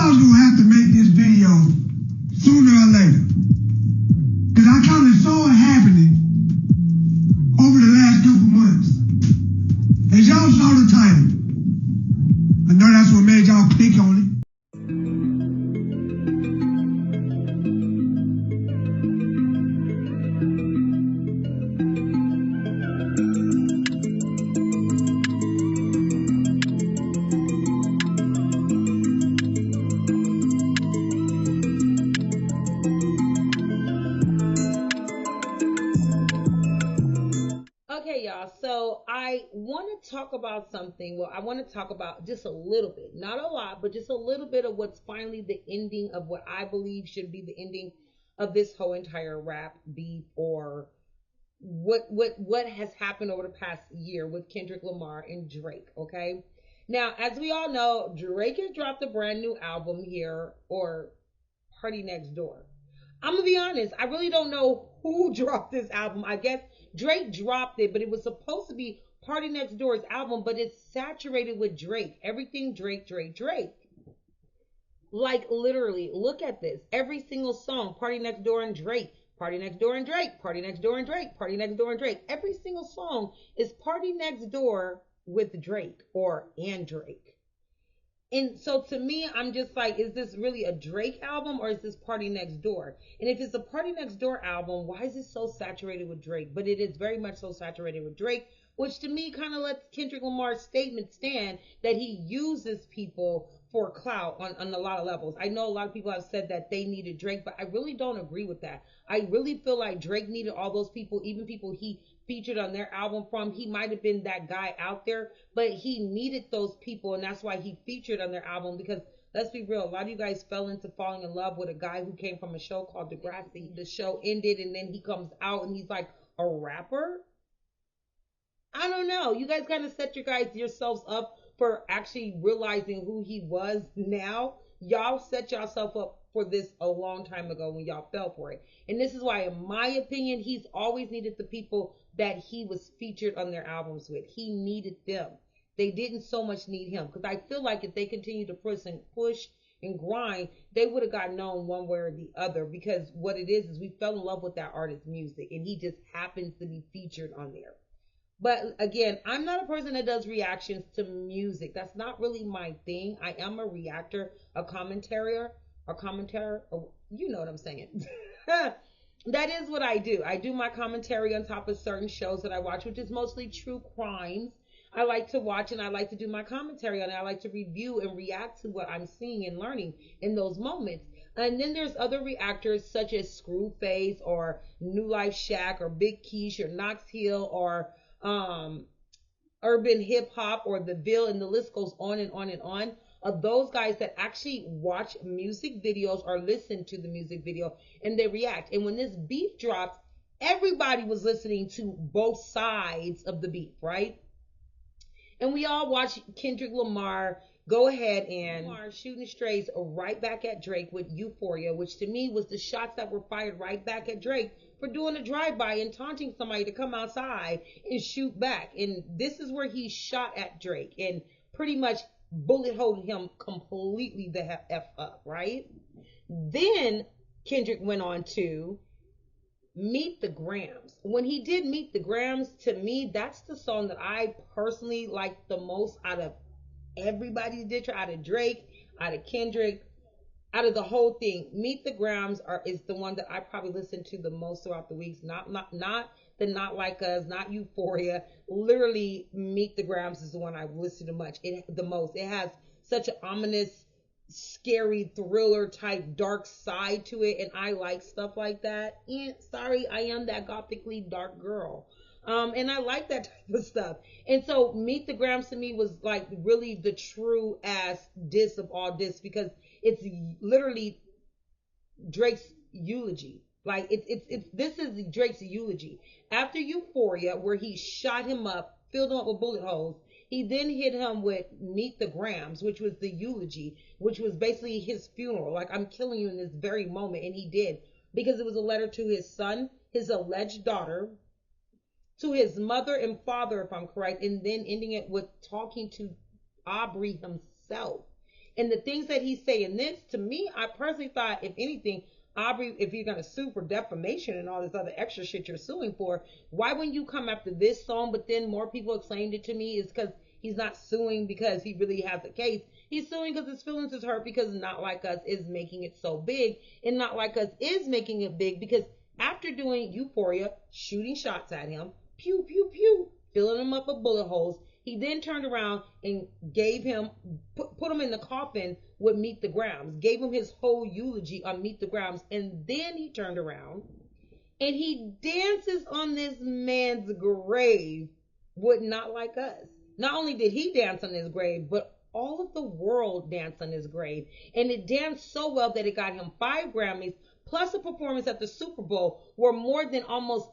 I was gonna have to make this video sooner or later. Cause I kind of saw it happening over the last couple months. As y'all saw the title, I know that's what made y'all click on it. Okay, y'all, so I want to talk about something. Well, I want to talk about just a little bit, not a lot, but just a little bit of what's finally the ending of what I believe should be the ending of this whole entire rap beef, or what has happened over the past year with Kendrick Lamar and Drake. Okay, now as we all know, Drake has dropped a brand new album here, or Party Next Door. I'm gonna be honest, I really don't know who dropped this album. I guess Drake dropped it, but it was supposed to be Party Next Door's album, but it's saturated with Drake. Everything Drake, Drake, Drake. Like literally, look at this. Every single song, Party Next Door and Drake, Party Next Door and Drake, Party Next Door and Drake, Party Next Door and Drake. Every single song is Party Next Door with Drake and Drake. And so to me, I'm just like, is this really a Drake album or is this Party Next Door? And if it's a Party Next Door album, why is it so saturated with Drake? But it is very much so saturated with Drake, which to me kind of lets Kendrick Lamar's statement stand that he uses people for clout on a lot of levels. I know a lot of people have said that they needed Drake, but I really don't agree with that. I really feel like Drake needed all those people, even people he featured on their album from. He might have been that guy out there, but he needed those people, and that's why he featured on their album. Because let's be real, a lot of you guys fell into falling in love with a guy who came from a show called Degrassi. The show ended, and then he comes out and he's like a rapper. I don't know. You guys kind of set yourselves up for actually realizing who he was now. Y'all set yourself up for this a long time ago when y'all fell for it. And this is why, in my opinion, he's always needed the people that he was featured on their albums with. He needed them. They didn't so much need him. Because I feel like if they continued to push and grind, they would have got known one way or the other. Because what it is we fell in love with that artist's music. And he just happens to be featured on there. But again, I'm not a person that does reactions to music. That's not really my thing. I am a reactor, a commentator, you know what I'm saying. That is what I do. I do my commentary on top of certain shows that I watch, which is mostly true crimes. I like to watch and I like to do my commentary on it. I like to review and react to what I'm seeing and learning in those moments. And then there's other reactors such as Screwface or New Life Shaq or Big Keish or Knox Hill or urban hip hop or the Ville, and the list goes on and on and on, of those guys that actually watch music videos or listen to the music video and they react. And when this beef dropped, everybody was listening to both sides of the beef, right? And we all watched Kendrick Lamar go ahead and shooting strays right back at Drake with Euphoria, which to me was the shots that were fired right back at Drake for doing a drive-by and taunting somebody to come outside and shoot back. And this is where he shot at Drake and pretty much bullet holed him completely the F up, right? Then Kendrick went on to Meet the Grams. When he did Meet the Grams, to me, that's the song that I personally like the most out of everybody's ditcher, out of Drake, out of Kendrick, out of the whole thing. Meet the Grams is the one that I probably listen to the most throughout the weeks. Not the Not Like Us, not Euphoria. Literally, Meet the Grams is the one I've listened to the most. It has such an ominous, scary thriller type dark side to it, and I like stuff like that. And sorry, I am that gothically dark girl. And I like that type of stuff. And so Meet the Grams to me was like really the true ass diss of all diss, because it's literally Drake's eulogy. Like this is Drake's eulogy. After Euphoria, where he shot him up, filled him up with bullet holes, he then hit him with Meet the Grams, which was the eulogy, which was basically his funeral. Like, I'm killing you in this very moment. And he did, because it was a letter to his son, his alleged daughter, to his mother and father, if I'm correct, and then ending it with talking to Aubrey himself. And the things that he's saying this, to me, I personally thought, if anything, Aubrey, if you're going to sue for defamation and all this other extra shit you're suing for, why wouldn't you come after this song? But then more people explained it to me is because he's not suing because he really has a case. He's suing because his feelings is hurt because Not Like Us is making it so big. And Not Like Us is making it big because after doing Euphoria, shooting shots at him, pew, pew, pew, filling him up with bullet holes, he then turned around and gave him, put him in the coffin with Meet the Grams, gave him his whole eulogy on Meet the Grams, and then he turned around and he dances on this man's grave with Not Like Us. Not only did he dance on his grave, but all of the world danced on his grave. And it danced so well that it got him 5 Grammys, plus a performance at the Super Bowl where more than almost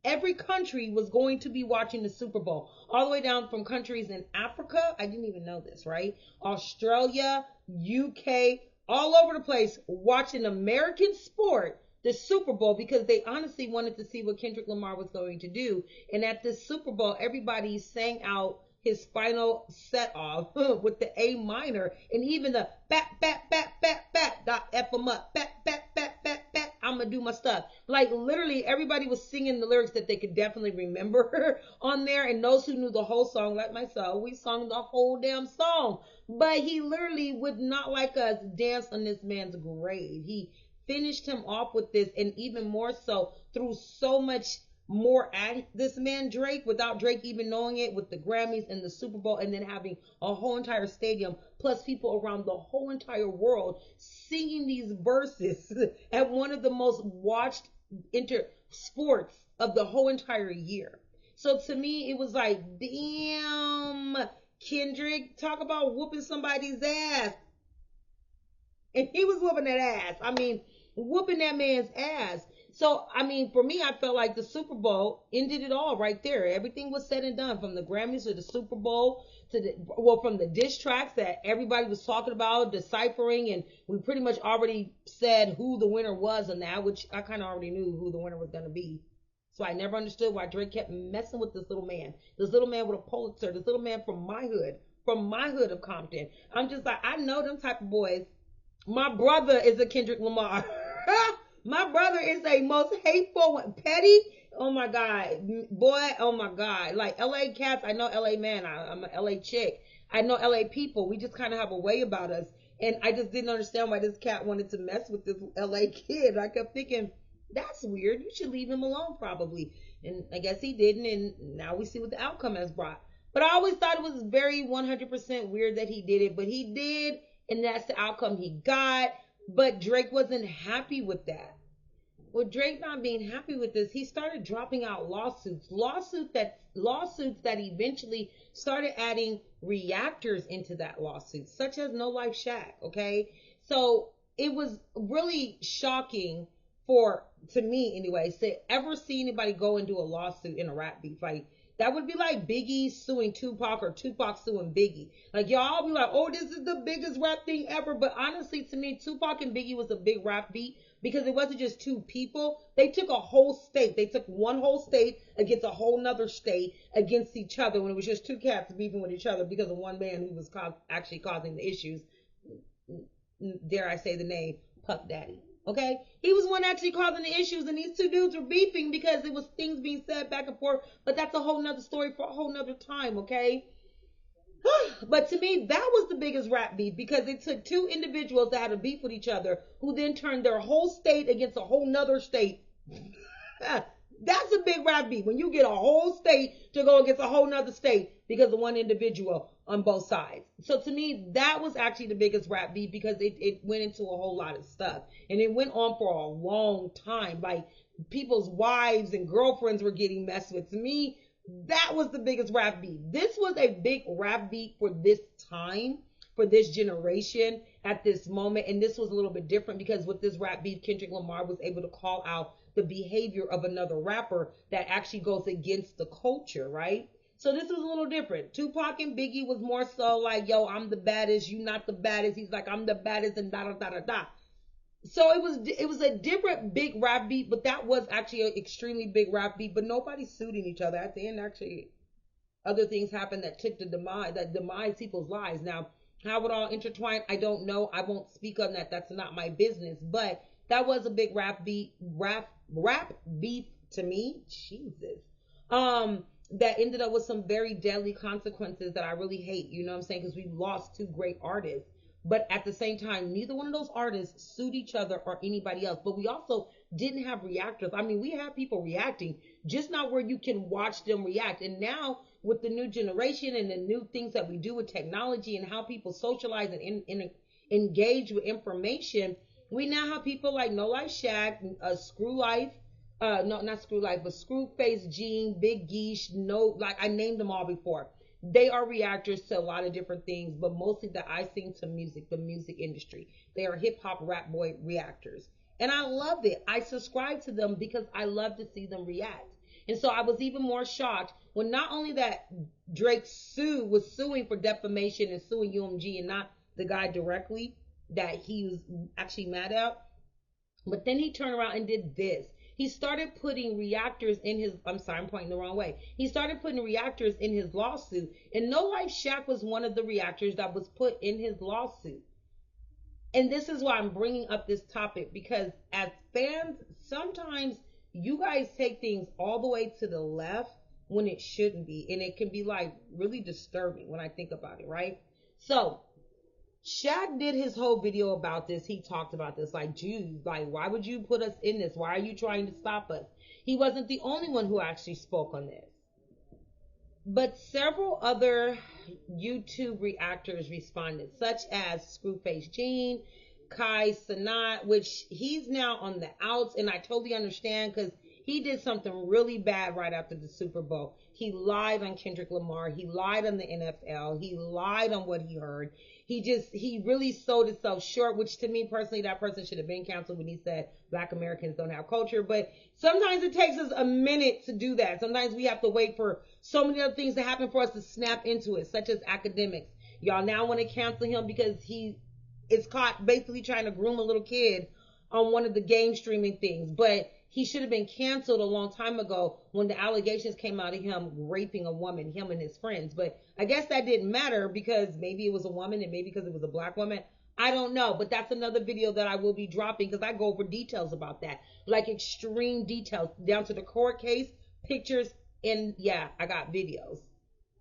every country was going to be watching the Super Bowl, all the way down from countries in Africa. I didn't even know this, right? Australia, UK, all over the place watching American sport, the Super Bowl, because they honestly wanted to see what Kendrick Lamar was going to do. And at this Super Bowl, everybody sang out his final set off with the A minor and even the bat, bat, bat, bat, bat, dot F them up, bat, bat, bat, bat, bat, I'm gonna do my stuff. Like literally everybody was singing the lyrics that they could definitely remember on there. And those who knew the whole song, like myself, we sung the whole damn song. But he literally would Not Like Us dance on this man's grave. He finished him off with this, and even more so through so much more at this man Drake without Drake even knowing it, with the Grammys and the Super Bowl, and then having a whole entire stadium plus people around the whole entire world singing these verses at one of the most watched sports of the whole entire year. So to me it was like, damn, Kendrick, talk about whooping somebody's ass. And he was whooping that ass. I mean, whooping that man's ass. So, I mean, for me, I felt like the Super Bowl ended it all right there. Everything was said and done, from the Grammys to the Super Bowl to from the diss tracks that everybody was talking about, deciphering, and we pretty much already said who the winner was on that, which I kind of already knew who the winner was going to be. So I never understood why Drake kept messing with this little man with a Pulitzer, this little man from my hood of Compton. I'm just like, I know them type of boys. My brother is a Kendrick Lamar. My brother is a most hateful one. Petty. Oh my God. Boy, oh my God. Like LA cats, I know LA man. I'm an LA chick. I know LA people. We just kind of have a way about us. And I just didn't understand why this cat wanted to mess with this LA kid. I kept thinking, that's weird. You should leave him alone probably. And I guess he didn't. And now we see what the outcome has brought. But I always thought it was very 100% weird that he did it. But he did. And that's the outcome he got. But Drake wasn't happy with that. With Drake not being happy with this, he started dropping out lawsuits that eventually started adding reactors into that lawsuit, such as No Life Shack. Okay, so it was really shocking to me anyway, to ever see anybody go and do a lawsuit in a rap beef. Like, that would be like Biggie suing Tupac or Tupac suing Biggie. Like, y'all be like, oh, this is the biggest rap thing ever. But honestly, to me, Tupac and Biggie was a big rap beat because it wasn't just two people. They took a whole state. They took one whole state against a whole nother state against each other, when it was just two cats beefing with each other because of one man who was actually causing the issues. Dare I say the name, Puff Daddy. Okay, he was one actually causing the issues, and these two dudes were beefing because it was things being said back and forth. But that's a whole nother story for a whole nother time. Okay. But to me, that was the biggest rap beef, because it took two individuals that had a beef with each other, who then turned their whole state against a whole nother state. That's a big rap beef, when you get a whole state to go against a whole nother state because of one individual on both sides. So to me, that was actually the biggest rap beef, because it went into a whole lot of stuff, and it went on for a long time. Like, people's wives and girlfriends were getting messed with. To me, that was the biggest rap beef. This was a big rap beef for this time, for this generation at this moment. And this was a little bit different, because with this rap beef, Kendrick Lamar was able to call out the behavior of another rapper that actually goes against the culture, right? So this was a little different. Tupac and Biggie was more so like, yo, I'm the baddest, you not the baddest. He's like, I'm the baddest, and da da da da da. So it was a different big rap beat, but that was actually an extremely big rap beat. But nobody suiting each other at the end. Actually, other things happened that took that demise people's lives. Now, How it all intertwined, I don't know. I won't speak on that. That's not my business. But that was a big rap beef to me. Jesus. That ended up with some very deadly consequences that I really hate. You know what I'm saying? Because we lost two great artists. But at the same time, neither one of those artists sued each other or anybody else. But we also didn't have reactors. I mean, we have people reacting, just not where you can watch them react. And now with the new generation and the new things that we do with technology and how people socialize and engage with information, we now have people like No Life Shaq, Screw Life, no, not Screw Life, but Screw Face Gene, Big Geesh, no, like I named them all before. They are reactors to a lot of different things, but mostly that I sing to music, the music industry. They are hip hop rap boy reactors. And I love it. I subscribe to them because I love to see them react. And so I was even more shocked when not only that Drake was suing for defamation and suing UMG and not the guy directly that he was actually mad at, but then he turned around and did this. He started putting reactors in his, I'm sorry, I'm pointing the wrong way. He started putting reactors in his lawsuit. And No Life Shaq was one of the reactors that was put in his lawsuit. And this is why I'm bringing up this topic, because as fans, sometimes you guys take things all the way to the left when it shouldn't be. And it can be like really disturbing when I think about it, right? So Shaq did his whole video about this. He talked about this, like, Jews, like, why would you put us in this? Why are you trying to stop us? He wasn't the only one who actually spoke on this. But several other YouTube reactors responded, such as Screwface Gene, Kai Sanat, which he's now on the outs, and I totally understand because he did something really bad right after the Super Bowl. He lied on Kendrick Lamar. He lied on the NFL. He lied on what he heard. He really sold himself short, which to me personally, that person should have been canceled when he said Black Americans don't have culture. But sometimes it takes us a minute to do that. Sometimes we have to wait for so many other things to happen for us to snap into it, such as academics. Y'all now want to cancel him because he is caught basically trying to groom a little kid on one of the game streaming things. But he should have been canceled a long time ago when the allegations came out of him raping a woman, him and his friends. But I guess that didn't matter because maybe it was a woman and maybe because it was a black woman. I don't know. But that's another video that I will be dropping because I go over details about that. Like extreme details down to the court case, pictures, and yeah, I got videos.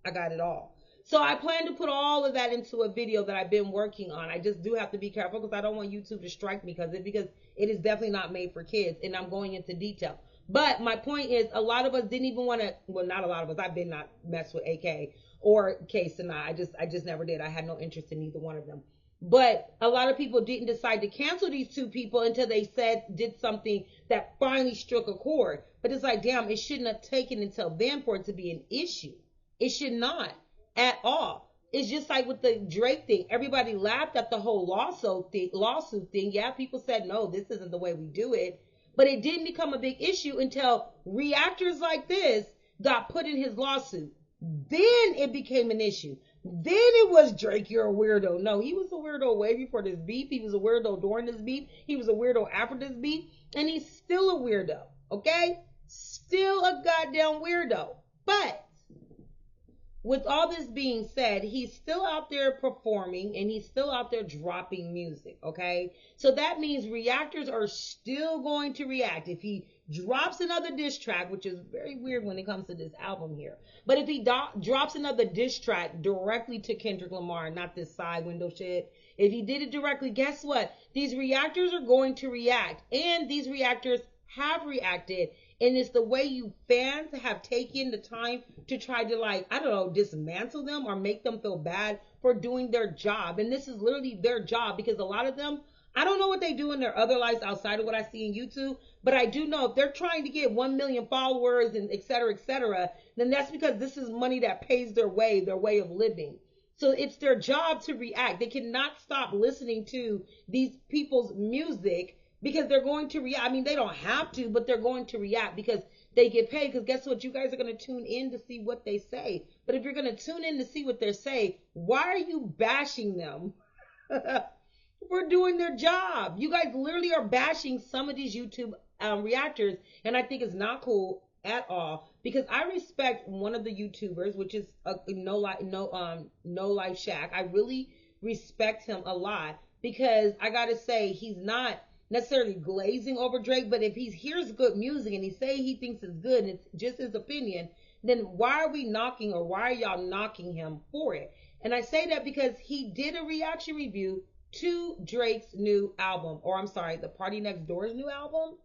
I got it all. So I plan to put all of that into a video that I've been working on. I just do have to be careful because I don't want YouTube to strike me because it is definitely not made for kids, and I'm going into detail. But my point is, a lot of us didn't even want to. Well, not a lot of us. I've been not messed with AK or Case and I just never did. I had no interest in either one of them. But a lot of people didn't decide to cancel these two people until they did something that finally struck a chord. But it's like, damn, it shouldn't have taken until then for it to be an issue. It should not at all. It's just like with the Drake thing. Everybody laughed at the whole lawsuit thing. Yeah, people said, no, this isn't the way we do it. But it didn't become a big issue until reactors like this got put in his lawsuit. Then it became an issue. Then it was Drake, you're a weirdo. No, he was a weirdo way before this beef. He was a weirdo during this beef. He was a weirdo after this beef. And he's still a weirdo. Okay? Still a goddamn weirdo. But with all this being said, he's still out there performing and he's still out there dropping music, okay? So that means reactors are still going to react. If he drops another diss track, which is very weird when it comes to this album here, but if he drops another diss track directly to Kendrick Lamar, not this side window shit, if he did it directly, guess what? These reactors are going to react, and these reactors have reacted. And it's the way you fans have taken the time to try to, like, I don't know, dismantle them or make them feel bad for doing their job. And this is literally their job because a lot of them, I don't know what they do in their other lives outside of what I see in YouTube, but I do know if they're trying to get 1 million followers and et cetera, then that's because this is money that pays their way of living. So it's their job to react. They cannot stop listening to these people's music because they're going to react. I mean, they don't have to, but they're going to react because they get paid. Because guess what? You guys are going to tune in to see what they say. But if you're going to tune in to see what they say, why are you bashing them for doing their job? You guys literally are bashing some of these YouTube reactors. And I think it's not cool at all because I respect one of the YouTubers, which is No Life Shaq. I really respect him a lot, because I gotta say, he's not necessarily glazing over Drake, but if he hears good music and he say he thinks it's good and it's just his opinion, then why are we knocking, or why are y'all knocking him for it? And I say that because he did a reaction review to Drake's new album, or I'm sorry, the Party Next Door's new album.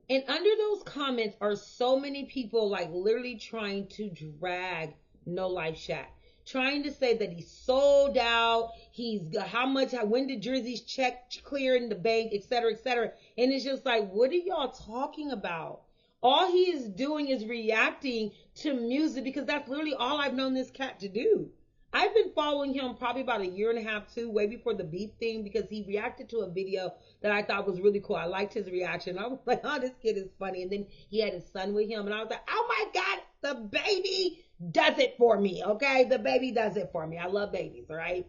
And under those comments are so many people like literally trying to drag No Life Shaq, trying to say that he's sold out, he's how much, when did Jersey's check clear in the bank, etc., etc. And it's just like, what are y'all talking about? All he is doing is reacting to music, because that's literally all I've known this cat to do. I've been following him probably about a year and a half too, way before the beef thing, because he reacted to a video that I thought was really cool. I liked his reaction. I was like, oh, this kid is funny. And then he had his son with him, and I was like, oh my God, the baby does it for me. Okay, the baby does it for me. I love babies, all right?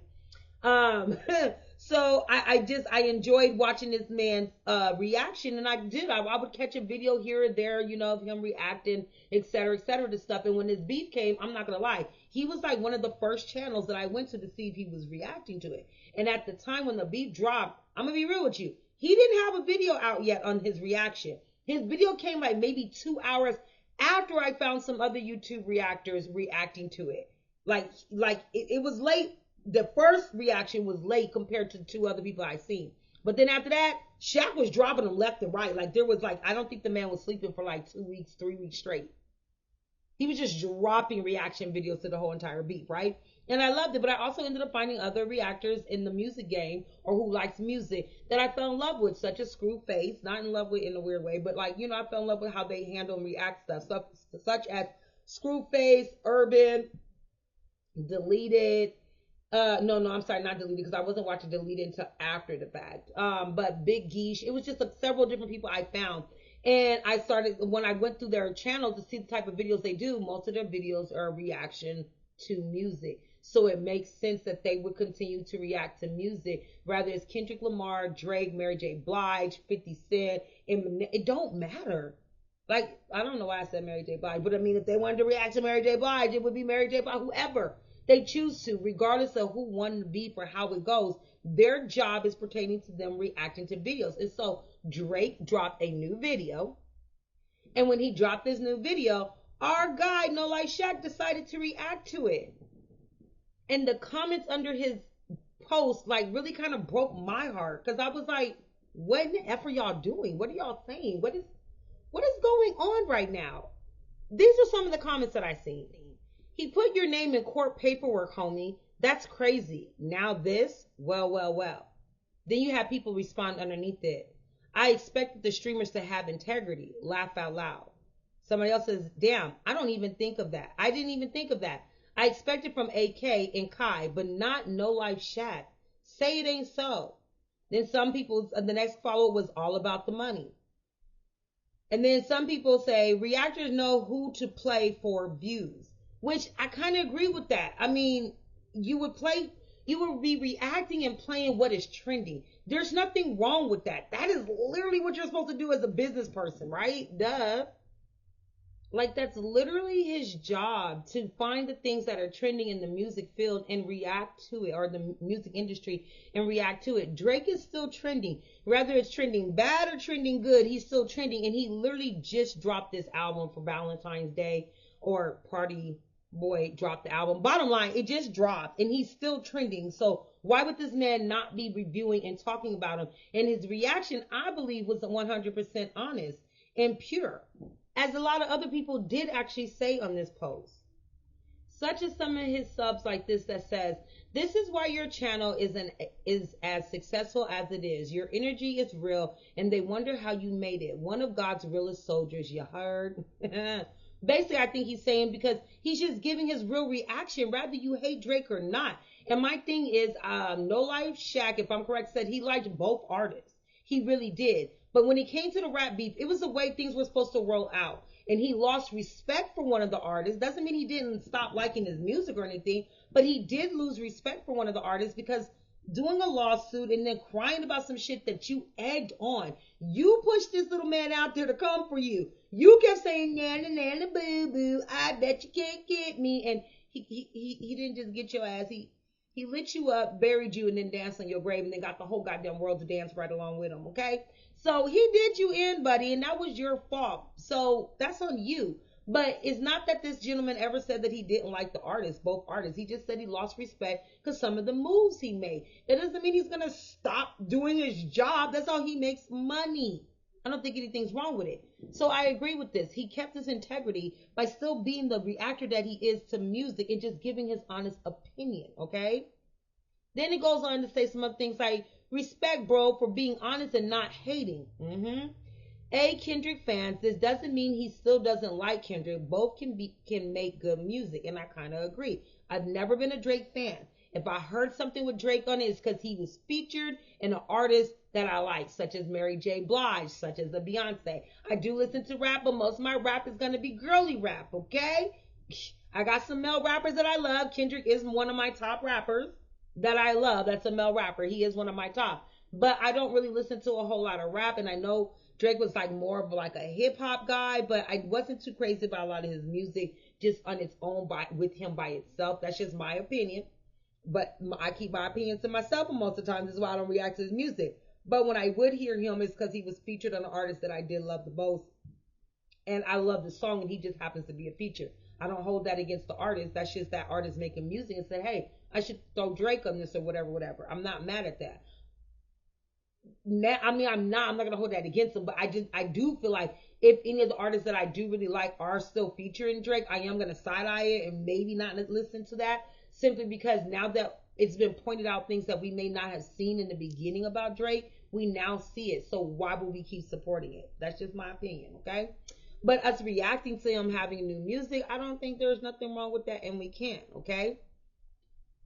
So I enjoyed watching this man's reaction, and I would catch a video here or there, you know, of him reacting, etc., to stuff. And when this beef came, I'm not gonna lie, he was like one of the first channels that I went to see if he was reacting to it. And at the time when the beef dropped, I'm gonna be real with you, he didn't have a video out yet on his reaction. His video came like maybe 2 hours after I found some other YouTube reactors reacting to it. Like it was late. The first reaction was late compared to 2 other people I seen. But then after that, Shaq was dropping them left and right. Like there was like, I don't think the man was sleeping for like 2 weeks, 3 weeks straight. He was just dropping reaction videos to the whole entire beat, right? And I loved it, but I also ended up finding other reactors in the music game, or who likes music, that I fell in love with, such as Screwface. Not in love with in a weird way, but like, you know, I fell in love with how they handle and react stuff. Such as Screwface, Urban, Deleted. No, I'm sorry, not Deleted, because I wasn't watching Deleted until after the fact. But Big Geesh, it was just several different people I found. And I started, when I went through their channel to see the type of videos they do, most of their videos are a reaction to music. So it makes sense that they would continue to react to music, whether it's Kendrick Lamar, Drake, Mary J. Blige, 50 Cent, Eminem. It don't matter. Like, I don't know why I said Mary J. Blige, but I mean, if they wanted to react to Mary J. Blige, it would be Mary J. Blige, whoever they choose to, regardless of who won the beef or how it goes. Their job is pertaining to them reacting to videos. And so Drake dropped a new video. And when he dropped this new video, our guy, No Life Shaq, decided to react to it. And the comments under his post, like, really kind of broke my heart. Because I was like, what in the F are y'all doing? What are y'all saying? What is going on right now? These are some of the comments that I seen. He put your name in court paperwork, homie. That's crazy. Now this? Well. Then you have people respond underneath it. I expected the streamers to have integrity. Laugh out loud. Somebody else says, damn, I don't even think of that. I didn't even think of that. I expected from AK and Kai, but not No Life Shaq. Say it ain't so. Then some people, the next follow was all about the money. And then some people say, reactors know who to play for views. Which I kind of agree with that. I mean, you would be reacting and playing what is trending. There's nothing wrong with that. That is literally what you're supposed to do as a business person, right? Duh. Like, that's literally his job, to find the things that are trending in the music field and react to it, or the music industry, and react to it. Drake is still trending. Whether it's trending bad or trending good, he's still trending. And he literally just dropped this album for Valentine's Day, or Party Boy dropped the album. Bottom line, it just dropped and he's still trending. So why would this man not be reviewing and talking about him? And his reaction, I believe, was 100% honest and pure, as a lot of other people did actually say on this post. Such as some of his subs like this that says, this is why your channel is as successful as it is. Your energy is real and they wonder how you made it. One of God's realest soldiers, you heard? Basically, I think he's saying, because he's just giving his real reaction, whether you hate Drake or not. And my thing is, No Life Shaq, if I'm correct, said he liked both artists. He really did. But when it came to the rap beef, it was the way things were supposed to roll out. And he lost respect for one of the artists. Doesn't mean he didn't stop liking his music or anything, but he did lose respect for one of the artists, because doing a lawsuit and then crying about some shit that you egged on. You pushed this little man out there to come for you. You kept saying, nana, nana, boo, boo, I bet you can't get me. And he didn't just get your ass. He lit you up, buried you, and then danced on your grave, and then got the whole goddamn world to dance right along with him, okay? So he did you in, buddy, and that was your fault. So that's on you. But it's not that this gentleman ever said that he didn't like the artist, both artists. He just said he lost respect because some of the moves he made. That doesn't mean he's going to stop doing his job. That's how he makes money. I don't think anything's wrong with it. So I agree with this. He kept his integrity by still being the reactor that he is to music and just giving his honest opinion, okay? Then he goes on to say some other things like, respect, bro, for being honest and not hating. Kendrick fans, this doesn't mean he still doesn't like Kendrick. Both can make good music, and I kind of agree. I've never been a Drake fan. If I heard something with Drake on it, it's because he was featured in an artist that I like, such as Mary J. Blige, such as a Beyonce. I do listen to rap, but most of my rap is going to be girly rap, okay? I got some male rappers that I love. Kendrick is one of my top rappers that I love. That's a male rapper. He is one of my top. But I don't really listen to a whole lot of rap, and I know Drake was like more of like a hip hop guy, but I wasn't too crazy about a lot of his music just on its own with him by itself. That's just my opinion. But I keep my opinions to myself, and most of the time this is why I don't react to his music. But when I would hear him, it's because he was featured on an artist that I did love the most. And I love the song, and he just happens to be a feature. I don't hold that against the artist. That's just that artist making music and say, hey, I should throw Drake on this or whatever. I'm not mad at that. I'm not going to hold that against him, but I do feel like if any of the artists that I do really like are still featuring Drake, I am going to side eye it and maybe not listen to that, simply because now that it's been pointed out things that we may not have seen in the beginning about Drake, we now see it. So why would we keep supporting it? That's just my opinion, okay? But us reacting to him having new music, I don't think there's nothing wrong with that, and we can't, okay?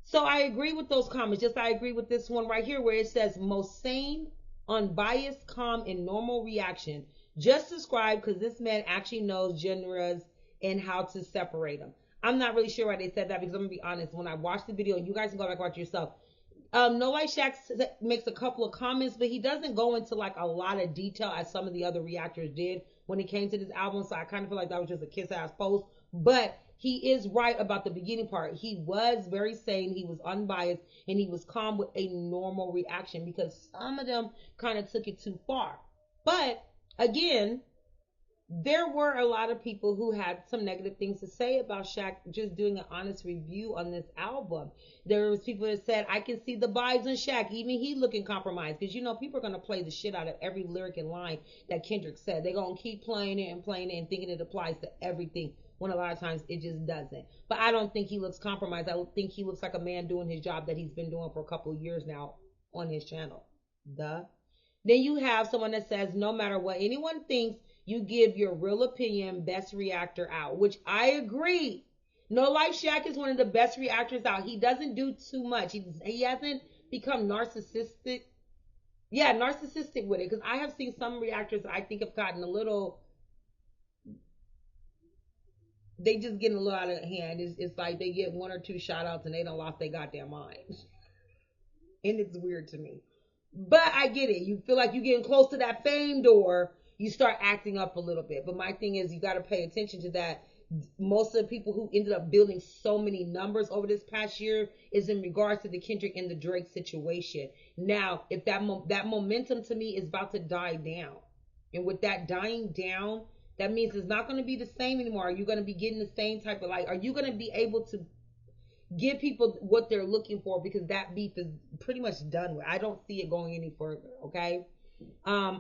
So I agree with those comments. Just I agree with this one right here where it says most sane, unbiased, calm, and normal reaction. Just described because this man actually knows genres and how to separate them. I'm not really sure why they said that because I'm going to be honest. When I watched the video, you guys can go back and watch yourself. No Light Shack makes a couple of comments, but he doesn't go into like a lot of detail as some of the other reactors did when it came to this album. So I kind of feel like that was just a kiss ass post. But he is right about the beginning part. He was very sane, he was unbiased, and he was calm with a normal reaction because some of them kind of took it too far. But again, there were a lot of people who had some negative things to say about Shaq just doing an honest review on this album. There was people that said, I can see the vibes in Shaq, even he looking compromised. Because, you know, people are going to play the shit out of every lyric and line that Kendrick said. They're going to keep playing it and thinking it applies to everything, when a lot of times it just doesn't. But I don't think he looks compromised. I think he looks like a man doing his job that he's been doing for a couple of years now on his channel. Then you have someone that says, no matter what anyone thinks, you give your real opinion, best reactor out, which I agree. No Life Shack is one of the best reactors out. He doesn't do too much. He hasn't become narcissistic. Yeah, narcissistic with it. Because I have seen some reactors that I think have gotten a little, they just getting a little out of hand. It's like they get one or two shout outs and they don't lost their goddamn mind. And it's weird to me. But I get it. You feel like you're getting close to that fame door, you start acting up a little bit. But my thing is, you got to pay attention to that. Most of the people who ended up building so many numbers over this past year is in regards to the Kendrick and the Drake situation. Now, if that momentum to me is about to die down, and with that dying down, that means it's not going to be the same anymore. Are you going to be getting the same type of, like, are you going to be able to give people what they're looking for? Because that beef is pretty much done with. I don't see it going any further, okay?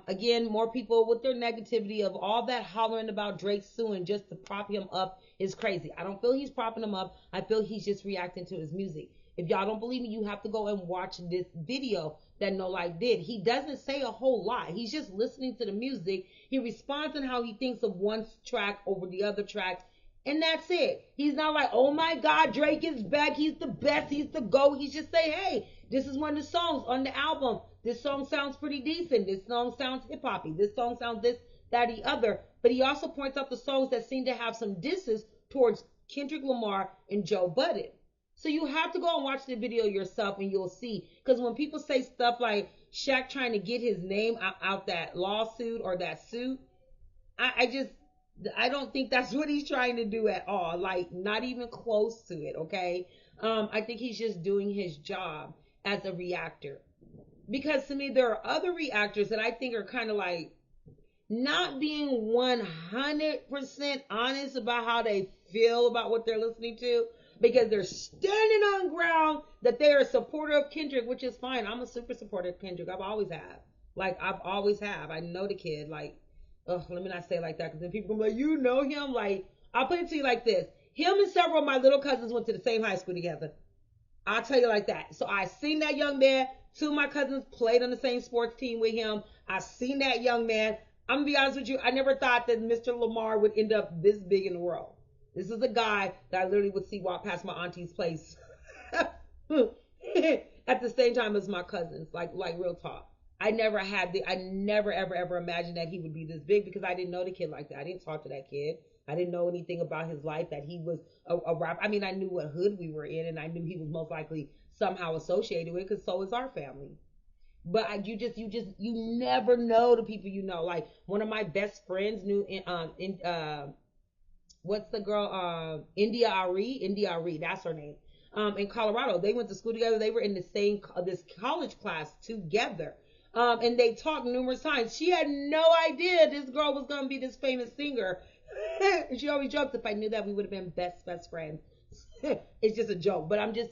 Again, more people with their negativity of all that hollering about Drake suing just to prop him up is crazy. I don't feel he's propping him up. I feel he's just reacting to his music. If y'all don't believe me, you have to go and watch this video that No Light did. He doesn't say a whole lot. He's just listening to the music. He responds on how he thinks of one track over the other track. And that's it. He's not like, oh my God, Drake is back. He's the best. He's the GOAT. He's just saying, hey, this is one of the songs on the album. This song sounds pretty decent. This song sounds hip-hoppy. This song sounds this, that, the other. But he also points out the songs that seem to have some disses towards Kendrick Lamar and Joe Budden. So you have to go and watch the video yourself and you'll see. Because when people say stuff like Shaq trying to get his name out that lawsuit or that suit, I don't think that's what he's trying to do at all. Like, not even close to it, okay? I think he's just doing his job as a reactor. Because to me, there are other reactors that I think are kind of like not being 100% honest about how they feel about what they're listening to, because they're standing on ground that they are a supporter of Kendrick, which is fine. I'm a super supporter of Kendrick. I've always have. Like, I've always have. I know the kid. Like, ugh, let me not say it like that, because then people gonna be like, you know him? Like, I'll put it to you like this. Him and several of my little cousins went to the same high school together. I'll tell you like that. So I seen that young man. Two of my cousins played on the same sports team with him. I seen that young man. I'm gonna be honest with you. I never thought that Mr. Lamar would end up this big in the world. This is a guy that I literally would see walk past my auntie's place at the same time as my cousins. Like real talk. I never ever imagined that he would be this big, because I didn't know the kid like that. I didn't talk to that kid. I didn't know anything about his life, that he was a rapper. I mean, I knew what hood we were in, and I knew he was most likely somehow associated with, because so is our family. But you never know the people you know. Like, one of my best friends knew what's the girl, India Ari, that's her name. In Colorado, they went to school together. They were in the same this college class together. And they talked numerous times. She had no idea this girl was gonna be this famous singer. She always jokes, if I knew that, we would have been best friends. It's just a joke, but I'm just,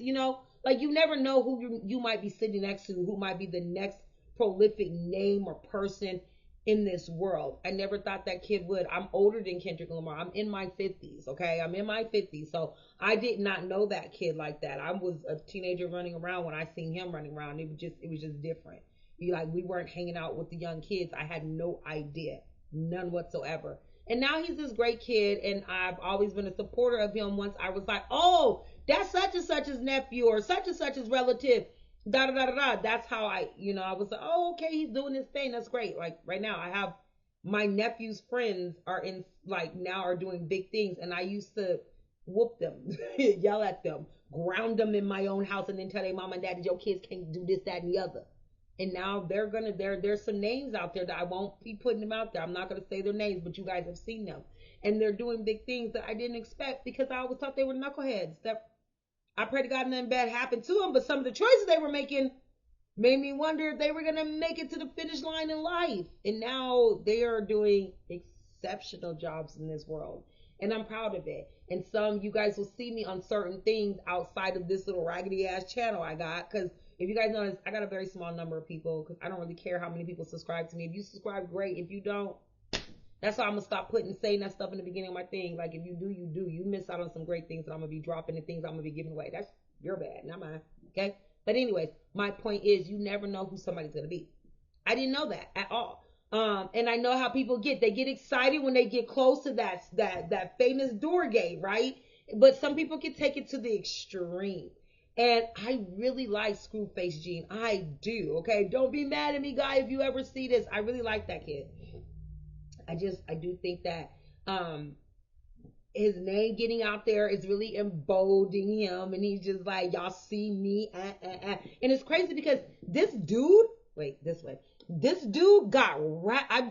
like, you never know who you might be sitting next to, who might be the next prolific name or person in this world. I never thought that kid would. I'm older than Kendrick Lamar. I'm in my 50s, okay? I'm in my 50s, so I did not know that kid like that. I was a teenager running around when I seen him running around. It was just different. We weren't hanging out with the young kids. I had no idea, none whatsoever. And now he's this great kid, and I've always been a supporter of him. Once I was like, oh, that's such and such's nephew, or such and such's relative, da da da da da. That's how I was like, oh, okay, he's doing this thing. That's great. Like, right now, I have my nephew's friends are in, like, now are doing big things, and I used to whoop them, yell at them, ground them in my own house, and then tell their mom and dad that your kids can't do this, that, and the other. And now there's some names out there that I won't be putting them out there. I'm not going to say their names, but you guys have seen them. And they're doing big things that I didn't expect, because I always thought they were knuckleheads. That I pray to God nothing bad happened to them, but some of the choices they were making made me wonder if they were going to make it to the finish line in life. And now they are doing exceptional jobs in this world. And I'm proud of it. And some you guys will see me on certain things outside of this little raggedy ass channel I got, because if you guys notice, I got a very small number of people, because I don't really care how many people subscribe to me. If you subscribe, great. If you don't, that's why I'm going to stop saying that stuff in the beginning of my thing. Like, if you do, you do. You miss out on some great things that I'm going to be dropping, and things I'm going to be giving away. That's your bad, not mine. Okay? But anyways, my point is, you never know who somebody's going to be. I didn't know that at all. And I know how people get. They get excited when they get close to that famous door gate, right? But some people can take it to the extreme. And I really like Screwface Gene. I do. Okay, don't be mad at me, guy, if you ever see this. I really like that kid. I do think that his name getting out there is really emboldening him, and he's just like, y'all see me, And it's crazy, because this dude, this dude got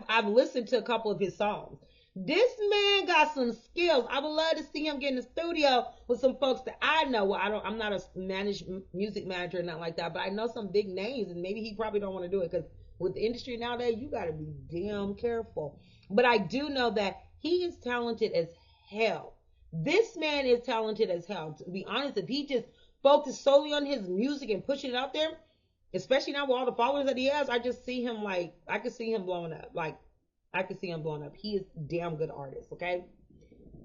I've listened to a couple of his songs. This man got some skills. I would love to see him get in the studio with some folks that I know. Well, I'm not a music manager or nothing like that, but I know some big names, and maybe he probably don't want to do it, because with the industry nowadays, you got to be damn careful. But I do know that he is talented as hell. This man is talented as hell. To be honest, if he just focused solely on his music and pushing it out there, especially now with all the followers that he has, I could see him blowing up. Like, I could see him blowing up. He is a damn good artist, okay?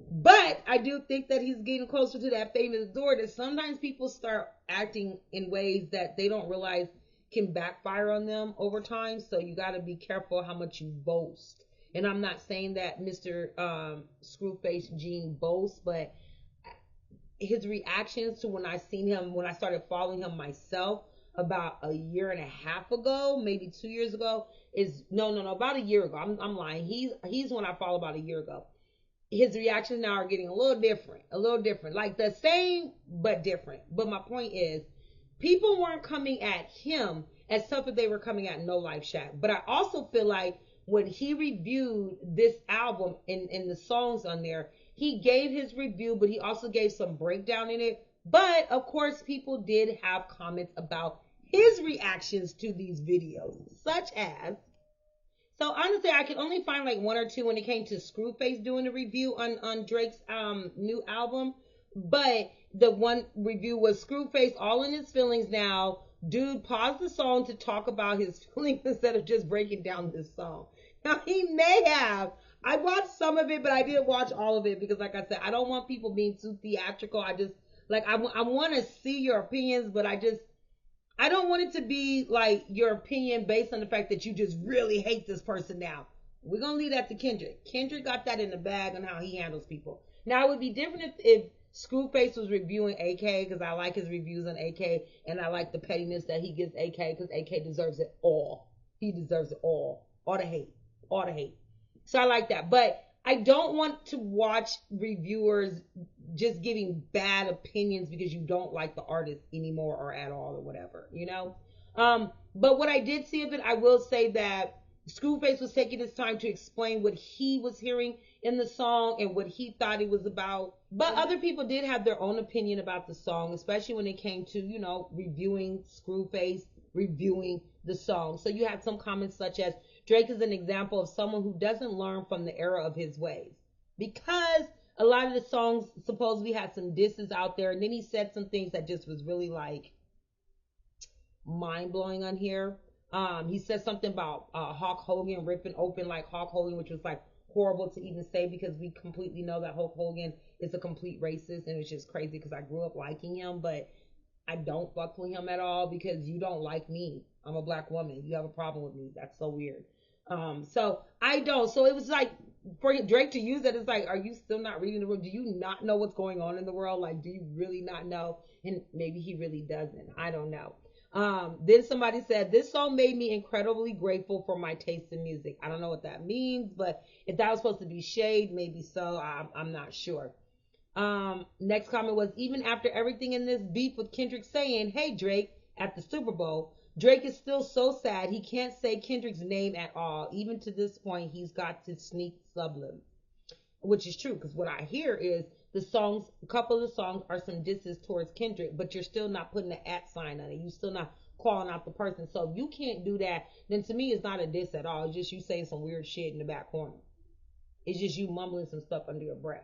But I do think that he's getting closer to that famous door, that sometimes people start acting in ways that they don't realize can backfire on them over time. So you got to be careful how much you boast. And I'm not saying that Mr. Screwface Gene boasts, but his reactions to when I started following him myself about a year and a half ago, maybe 2 years ago, about a year ago. I'm lying. He's when I followed about a year ago. His reactions now are getting a little different, like the same but different. But my point is, people weren't coming at him as tough as they were coming at No Life Shack. But I also feel like when he reviewed this album and the songs on there, he gave his review, but he also gave some breakdown in it But of course, people did have comments about his reactions to these videos, such as, so honestly, I could only find like one or two when it came to Screwface doing a review on Drake's new album. But the one review was Screwface all in his feelings now. Dude paused the song to talk about his feelings instead of just breaking down this song. Now he may have. I watched some of it, but I didn't watch all of it because, like I said, I don't want people being too theatrical. I just like I want to see your opinions, but I don't want it to be like your opinion based on the fact that you just really hate this person now. We're going to leave that to Kendrick. Kendrick got that in the bag on how he handles people. Now, it would be different if Screwface was reviewing AK, because I like his reviews on AK, and I like the pettiness that he gives AK, because AK deserves it all. He deserves it all. All the hate. All the hate. So I like that. But I don't want to watch reviewers just giving bad opinions because you don't like the artist anymore or at all or whatever, you know? But what I did see of it, I will say that Screwface was taking his time to explain what he was hearing in the song and what he thought it was about. But other people did have their own opinion about the song, especially when it came to, you know, reviewing Screwface, reviewing the song. So you had some comments such as, Drake is an example of someone who doesn't learn from the error of his ways. Because a lot of the songs supposedly had some disses out there, and then he said some things that just was really like mind-blowing on here. He said something about Hulk Hogan ripping open like Hulk Hogan, which was like horrible to even say because we completely know that Hulk Hogan is a complete racist, and it's just crazy because I grew up liking him, but I don't fuck with him at all because you don't like me. I'm a black woman. You have a problem with me. That's so weird. So I don't. So it was like for Drake to use that, it's like, are you still not reading the room? Do you not know what's going on in the world? Like, do you really not know? And maybe he really doesn't. I don't know. Then somebody said, this song made me incredibly grateful for my taste in music. I don't know what that means, but if that was supposed to be shade, maybe so. I'm not sure. Next comment was, even after everything in this beef with Kendrick saying, hey, Drake, at the Super Bowl, Drake is still so sad he can't say Kendrick's name at all. Even to this point, he's got to sneak sublim, which is true because what I hear is the songs, a couple of the songs are some disses towards Kendrick, but you're still not putting the @ sign on it. You're still not calling out the person. So if you can't do that, then to me, it's not a diss at all. It's just you saying some weird shit in the back corner. It's just you mumbling some stuff under your breath.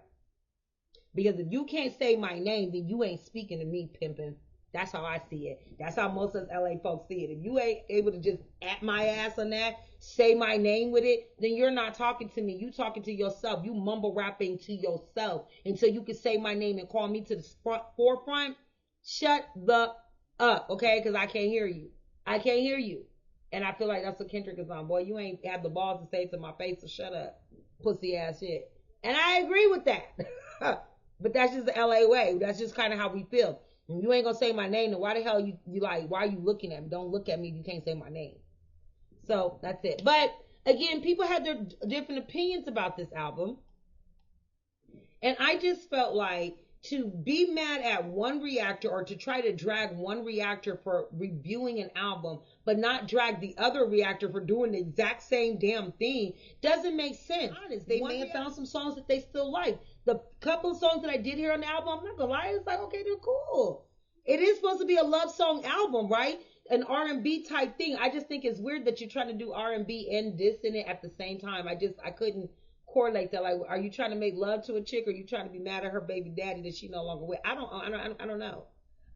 Because if you can't say my name, then you ain't speaking to me, pimpin'. That's how I see it. That's how most of us LA folks see it. If you ain't able to just at my ass on that, say my name with it, then you're not talking to me. You talking to yourself. You mumble rapping to yourself until you can say my name and call me to the forefront. Shut the up, okay? Because I can't hear you. I can't hear you. And I feel like that's what Kendrick is on. Boy, you ain't have the balls to say it to my face, so shut up. Pussy ass shit. And I agree with that. But that's just the LA way. That's just kind of how we feel. When you ain't gonna say my name, then why the hell you like, why are you looking at me? Don't look at me if you can't say my name. So that's it. But again, people had their different opinions about this album. And I just felt like to be mad at one reactor or to try to drag one reactor for reviewing an album, but not drag the other reactor for doing the exact same damn thing doesn't make sense. Honest, they may have found some songs that they still like. The couple of songs that I did hear on the album, I'm not gonna lie, it's like, okay, they're cool. It is supposed to be a love song album, right? An R&B type thing. I just think it's weird that you're trying to do R&B and this in it at the same time. I couldn't correlate that. Like, are you trying to make love to a chick, or are you trying to be mad at her baby daddy that she no longer with? I don't know.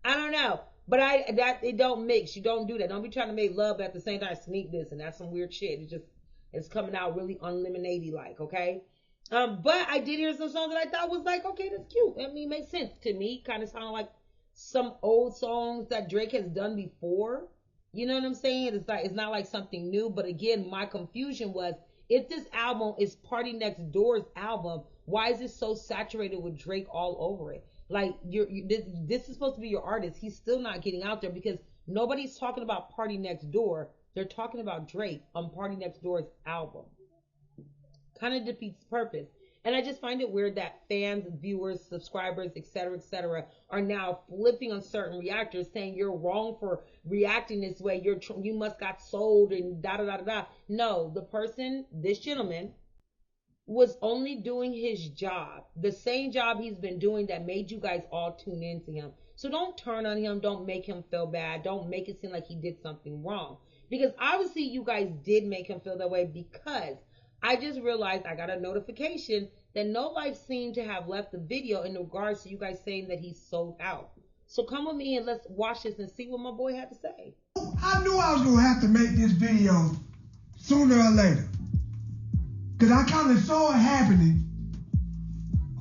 I don't know. But it don't mix. You don't do that. Don't be trying to make love but at the same time sneak this, and that's some weird shit. It's coming out really unlemonade like, okay? But I did hear some songs that I thought was like, okay, that's cute. I mean, it makes sense to me. Kind of sound like some old songs that Drake has done before. You know what I'm saying? It's not like something new. But again, my confusion was, if this album is Party Next Door's album, why is it so saturated with Drake all over it? Like, this is supposed to be your artist. He's still not getting out there because nobody's talking about Party Next Door. They're talking about Drake on Party Next Door's album. Kind of defeats purpose. And I just find it weird that fans, viewers, subscribers, etc., are now flipping on certain reactors, saying you're wrong for reacting this way. You must got sold and da da da da. No, the person, this gentleman, was only doing his job, the same job he's been doing that made you guys all tune into him. So don't turn on him. Don't make him feel bad. Don't make it seem like he did something wrong. Because obviously you guys did make him feel that way, because I just realized I got a notification that No Life seemed to have left the video in regards to you guys saying that he's sold out. So come with me and let's watch this and see what my boy had to say. I knew I was going to have to make this video sooner or later. Because I kind of saw it happening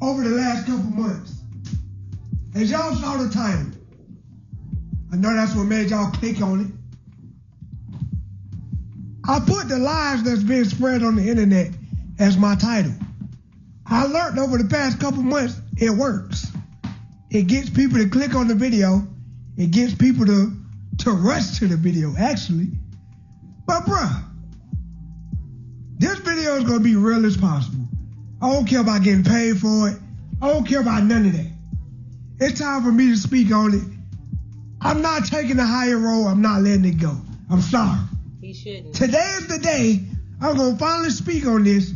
over the last couple months. As y'all saw the title, I know that's what made y'all click on it. I put the lies that's being spread on the internet as my title. I learned over the past couple months, it works. It gets people to click on the video. It gets people to rush to the video, actually. But bruh, this video is going to be real as possible. I don't care about getting paid for it. I don't care about none of that. It's time for me to speak on it. I'm not taking the higher road. I'm not letting it go. I'm sorry. He shouldn't. Today is the day I'm going to finally speak on this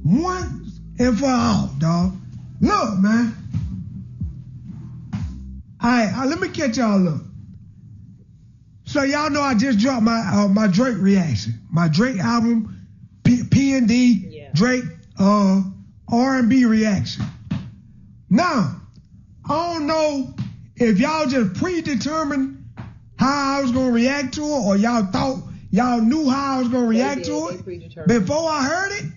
once and for all, dog. Look, man. All right, let me catch y'all up. So y'all know I just dropped my Drake reaction. My Drake album, P&D, yeah. Drake R&B reaction. Now, I don't know if y'all just predetermined how I was going to react to it, or y'all thought y'all knew how I was going to react to it before I heard it.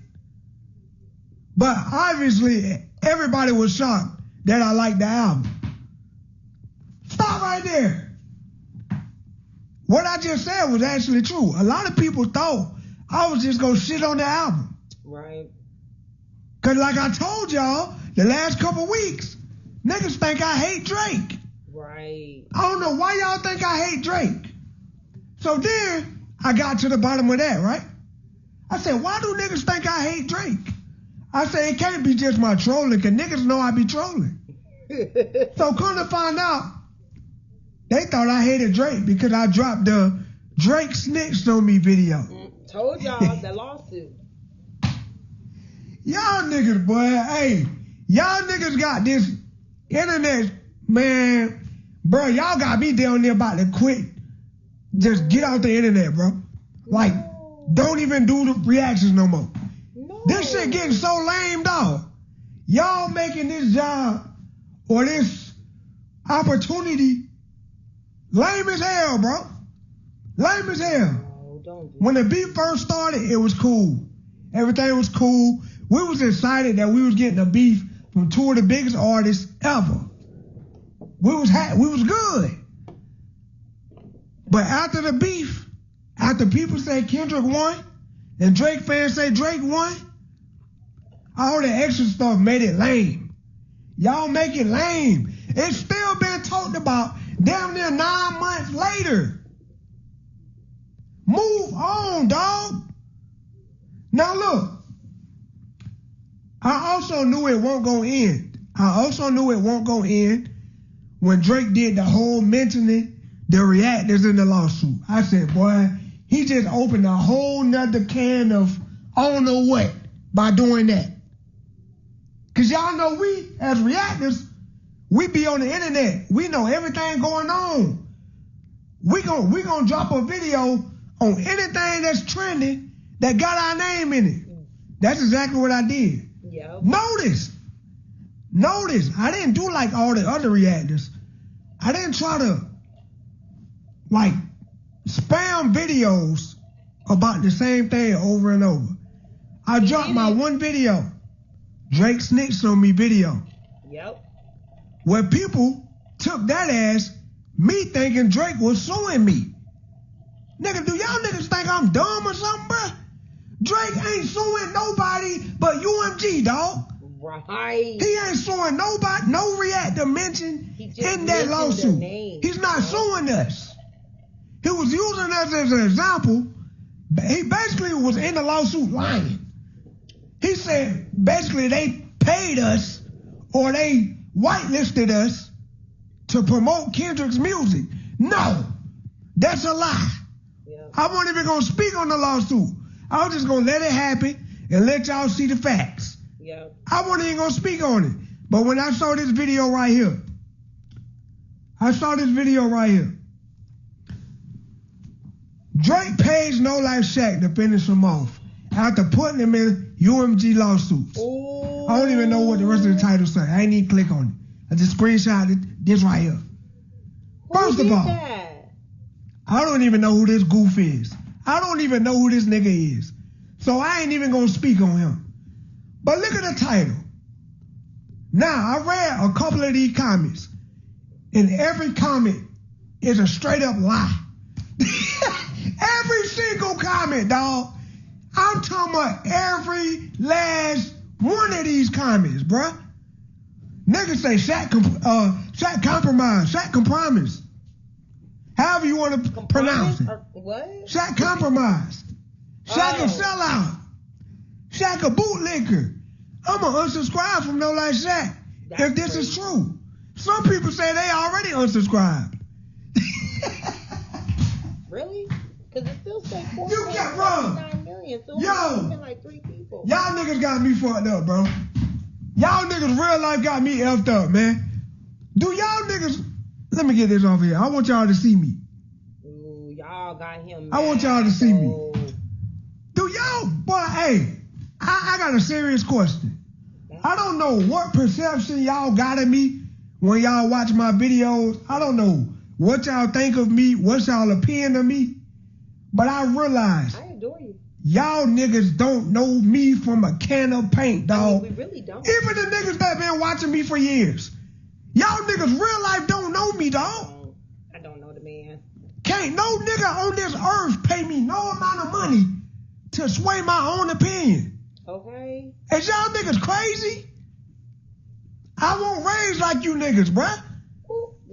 But obviously, everybody was shocked that I liked the album. Stop right there. What I just said was actually true. A lot of people thought I was just going to shit on the album. Right. Because like I told y'all, the last couple weeks, niggas think I hate Drake. Right. I don't know why y'all think I hate Drake. So then I got to the bottom of that, right? I said, why do niggas think I hate Drake? I said, it can't be just my trolling, because niggas know I be trolling. So come to find out, they thought I hated Drake because I dropped the Drake snitched on me video. Told y'all, that lawsuit. Y'all niggas, boy, hey, y'all niggas got this internet, man, bro, y'all got me down there about to quit. Just get out the internet, bro. Like, don't even do the reactions no more. No. This shit getting so lame, dog. Y'all making this job or this opportunity lame as hell, bro. Lame as hell. No, don't do when the beat first started, it was cool. Everything was cool. We was excited that we was getting a beef from two of the biggest artists ever. We was good. But after the beef, after people say Kendrick won, and Drake fans say Drake won, all the extra stuff made it lame. Y'all make it lame. It's still been talked about damn near 9 months later. Move on, dog. Now look, I also knew it won't go end. I also knew it won't go end when Drake did the whole mentioning the reactors in the lawsuit. I said, boy, he just opened a whole nother can of I don't know what by doing that. Cause y'all know we, as reactors, we be on the internet. We know everything going on. We gonna drop a video on anything that's trending that got our name in it. That's exactly what I did. Yep. Notice, I didn't do like all the other reactors. I didn't try to like spam videos about the same thing over and over. I dropped my one video, Drake snitched on me video. Yep. Where people took that as me thinking Drake was suing me. Nigga, do y'all niggas think I'm dumb or something, bruh? Drake ain't suing nobody but UMG, dog. Right. He ain't suing nobody, no reactor mentioned in that lawsuit. He's not suing us. He was using us as an example. He basically was in the lawsuit lying. He said basically they paid us or they whitelisted us to promote Kendrick's music. No, that's a lie. Yeah. I wasn't even going to speak on the lawsuit. I was just going to let it happen and let y'all see the facts. Yep. I wasn't even going to speak on it. But when I saw this video right here, I saw this video right here. Drake pays No Life Shaq to finish him off after putting him in UMG lawsuits. Ooh. I don't even know what the rest of the title says. I ain't even click on it. I just screenshotted this right here. First of all, I don't even know who this goof is. I don't even know who this nigga is. So I ain't even gonna speak on him. But look at the title. Now, I read a couple of these comments, and every comment is a straight up lie. Every single comment, dog. I'm talking about every last one of these comments, bruh. Niggas say Shaq compromise, Shaq compromise. However you want to pronounce it. What? Shaq compromise. Shaq a sellout. Shaq a bootlicker. I'm going to unsubscribe from No Life Shaq if this is true. Some people say they already unsubscribed. Really? Because it still says 4.9 million. So yo, like 3 people. Y'all niggas got me fucked up, bro. Y'all niggas real life got me effed up, man. Do y'all niggas... Let me get this off here. I want y'all to see me. Ooh, y'all got him. I want y'all to see me. Do y'all... Boy, hey, I got a serious question. I don't know what perception y'all got of me when y'all watch my videos. I don't know what y'all think of me, what's y'all opinion of me. But I realize... I adore you. Y'all niggas don't know me from a can of paint, dog. I mean, we really don't. Even the niggas that been watching me for years. Y'all niggas real life don't know me, dog. I don't know the man. Can't no nigga on this earth pay me no amount of money to sway my own opinion. Okay. Is y'all niggas crazy? I won't raise like you niggas, bruh.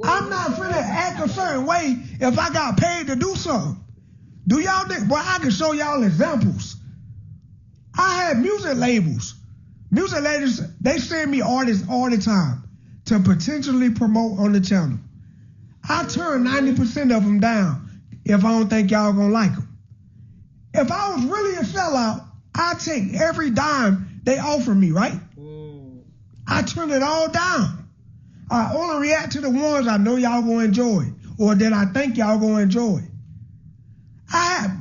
I'm not finna act a certain way if I got paid to do something. Do y'all niggas, boy, I can show y'all examples. I had music labels. Music labels, they send me artists all the time to potentially promote on the channel. I turn 90% of them down if I don't think y'all gonna like them. If I was really a sellout, I'd take every dime they offer me, right? I turn it all down. I only react to the ones I know y'all gonna enjoy or that I think y'all gonna enjoy.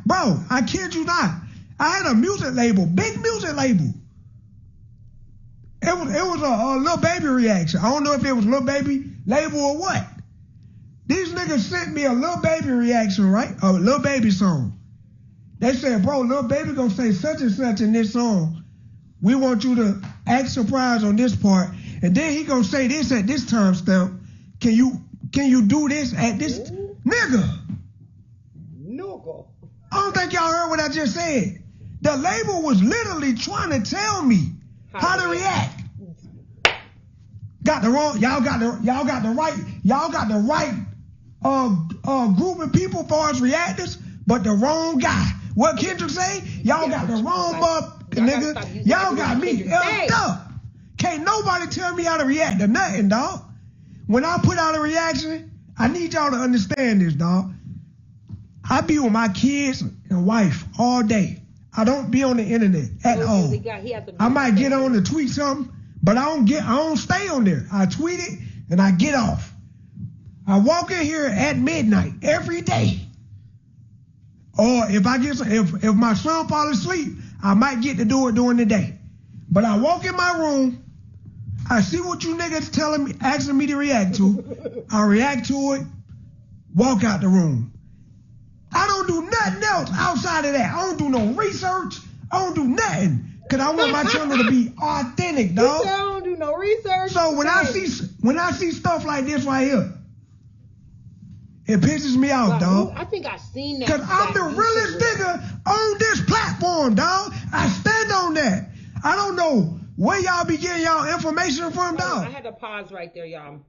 Bro, I kid you not. I had a music label, big music label. It was a Lil Baby reaction. I don't know if it was Lil Baby label or what. These niggas sent me a Lil Baby reaction, right? A Lil Baby song. They said, bro, Lil Baby gonna say such and such in this song. We want you to act surprised on this part. And then he gonna say this at this timestamp. Can you do this at this? Nigga. I don't think y'all heard what I just said. The label was literally trying to tell me how to react. Got the wrong, y'all got the right group of people as far as reactors, but the wrong guy. What Kendrick say? Y'all got the wrong nigga. Y'all got me effed up. Can't nobody tell me how to react to nothing, dog. When I put out a reaction, I need y'all to understand this, dog. I be with my kids and wife all day. I don't be on the internet at all. I might get on to tweet something, but I don't stay on there. I tweet it and I get off. I walk in here at midnight every day. Or if my son falls asleep, I might get to do it during the day. But I walk in my room, I see what you niggas asking me to react to. I react to it, walk out the room. I don't do nothing else outside of that. I don't do no research. I don't do nothing. Because I want my channel to be authentic, dog. I don't do no research. So when I see stuff like this right here, it pisses me off, dog. I think I've seen that. Because I'm the realest nigga on this platform, dog. I stand on that. I don't know where y'all be getting y'all information from, dog. I had to pause right there, y'all.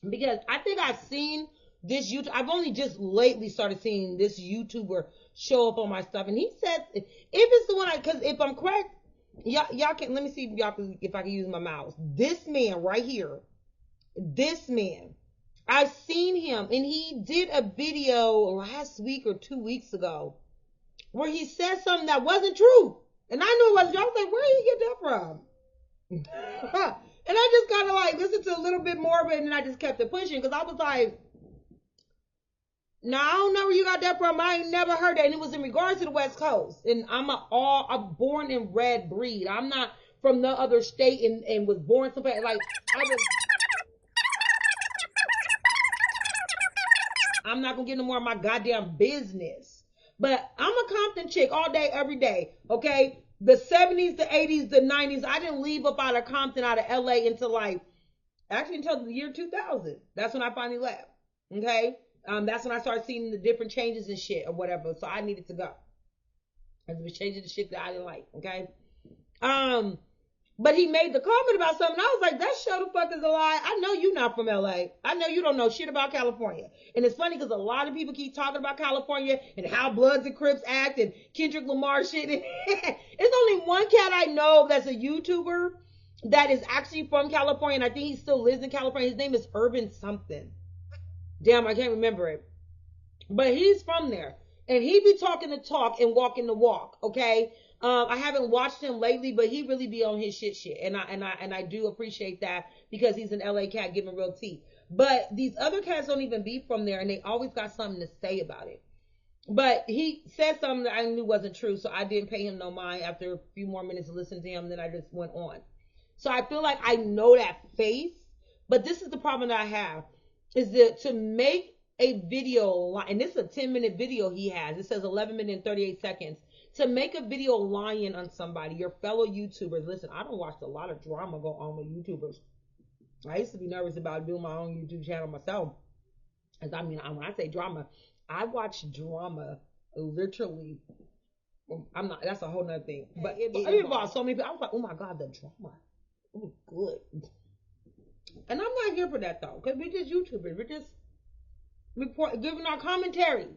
Because I think I've seen this YouTube. I've only just lately started seeing this YouTuber show up on my stuff. And he said, if it's the one, because if I'm correct, y'all can, let me see if I can use my mouse. This man right here, I've seen him, and he did a video last week or 2 weeks ago where he said something that wasn't true. And I knew it wasn't true. I was like, where did he get that from? And I just kind of like listened to a little bit more of it, and I just kept it pushing because I was like, no, I don't know where you got that from. I ain't never heard that. And it was in regards to the West Coast. And I'm born and bred breed. I'm not from no other state and was born somewhere. Like, I'm not going to get no more of my goddamn business. But I'm a Compton chick all day, every day. Okay? The 70s, the 80s, the 90s. I didn't leave up out of Compton, out of LA until until the year 2000. That's when I finally left. Okay? That's when I started seeing the different changes and shit or whatever. So I needed to go. It was changing the shit that I didn't like. Okay? But he made the comment about something. I was like, that show the fuck is a lie. I know you're not from LA. I know you don't know shit about California. And it's funny because a lot of people keep talking about California and how Bloods and Crips act and Kendrick Lamar shit. It's only one cat I know that's a YouTuber that is actually from California. And I think he still lives in California. His name is Urban something. Damn, I can't remember it. But he's from there. And he be talking the talk and walking the walk, okay? I haven't watched him lately, but he really be on his shit. And I do appreciate that because he's an LA cat giving real tea. But these other cats don't even be from there, and they always got something to say about it. But he said something that I knew wasn't true, so I didn't pay him no mind after a few more minutes of listening to him, then I just went on. So I feel like I know that face, but this is the problem that I have, is that to make a video, and this is a 10-minute video he has. It says 11 minutes and 38 seconds. To make a video lying on somebody, your fellow YouTubers. Listen, I don't watch a lot of drama go on with YouTubers. I used to be nervous about doing my own YouTube channel myself. As I mean, when I say drama, I watch drama literally. I'm not. That's a whole nother thing. But it involves so many people. I was like, oh my god, the drama. Oh, good. And I'm not here for that though, because we're just YouTubers. We're just giving our commentary.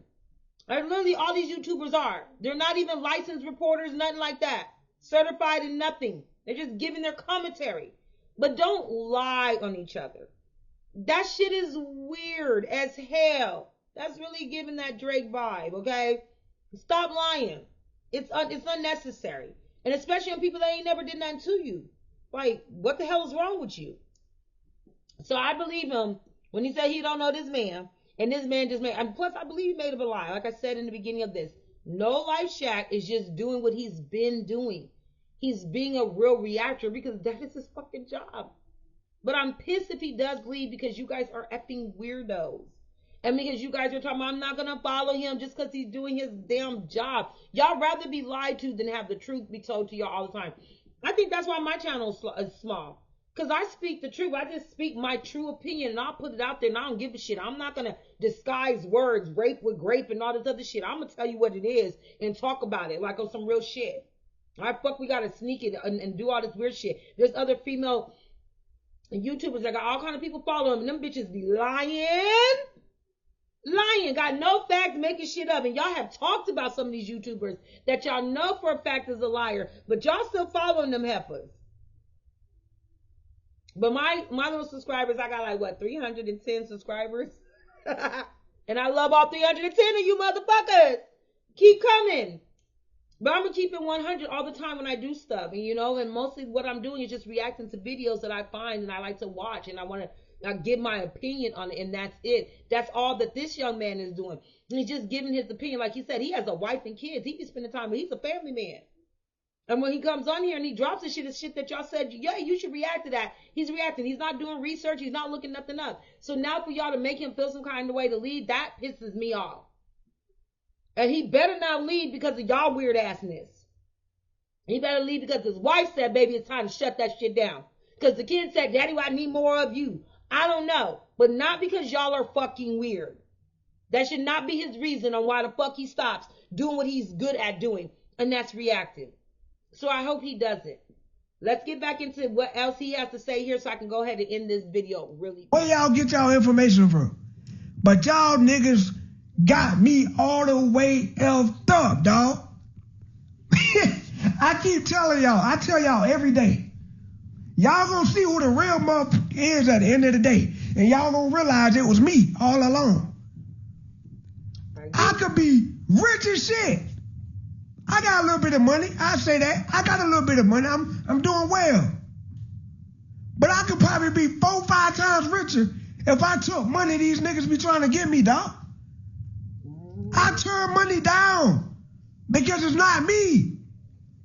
Like literally all these YouTubers are. They're not even licensed reporters, nothing like that. Certified in nothing. They're just giving their commentary. But don't lie on each other. That shit is weird as hell. That's really giving that Drake vibe, okay? Stop lying. It's unnecessary. And especially on people that ain't never did nothing to you. Like, what the hell is wrong with you? So I believe him when he said he don't know this man. And this man just made, and plus I believe he made up a lie. Like I said in the beginning of this, No Life Shack is just doing what he's been doing. He's being a real reactor because that is his fucking job. But I'm pissed if he does leave because you guys are effing weirdos. And because you guys are talking about, I'm not going to follow him just because he's doing his damn job. Y'all rather be lied to than have the truth be told to y'all all the time. I think that's why my channel is small. Because I speak the truth. I just speak my true opinion and I'll put it out there and I don't give a shit. I'm not going to disguise words, rape with grape and all this other shit. I'm going to tell you what it is and talk about it like on some real shit. Why fuck we got to sneak it and do all this weird shit. There's other female YouTubers that got all kind of people following them and them bitches be lying. Got no facts, making shit up. And y'all have talked about some of these YouTubers that y'all know for a fact is a liar. But y'all still following them heifers. But my little subscribers, I got like, what, 310 subscribers? And I love all 310 of you motherfuckers. Keep coming. But I'm going to keep it 100 all the time when I do stuff. And, and mostly what I'm doing is just reacting to videos that I find and I like to watch. And I want to give my opinion on it. And that's it. That's all that this young man is doing. He's just giving his opinion. Like he said, he has a wife and kids. He be spending time with, he's a family man. And when he comes on here and he drops the shit, it's shit that y'all said, yeah, you should react to that. He's reacting. He's not doing research. He's not looking nothing up. So now for y'all to make him feel some kind of way to leave, that pisses me off. And he better not leave because of y'all weird assness. He better leave because his wife said, baby, it's time to shut that shit down. Because the kid said, Daddy, I need more of you. I don't know. But not because y'all are fucking weird. That should not be his reason on why the fuck he stops doing what he's good at doing. And that's reacting. So I hope he does it. Let's get back into what else he has to say here so I can go ahead and end this video really. Where y'all get y'all information from? But y'all niggas got me all the way effed up, dog. I keep telling y'all. I tell y'all every day. Y'all gonna see who the real motherfucker is at the end of the day. And y'all gonna realize it was me all along. I could be rich as shit. I got a little bit of money. I say that. I got a little bit of money. I'm doing well. But I could probably be 4 or 5 times richer if I took money these niggas be trying to give me, dog. I turn money down because it's not me.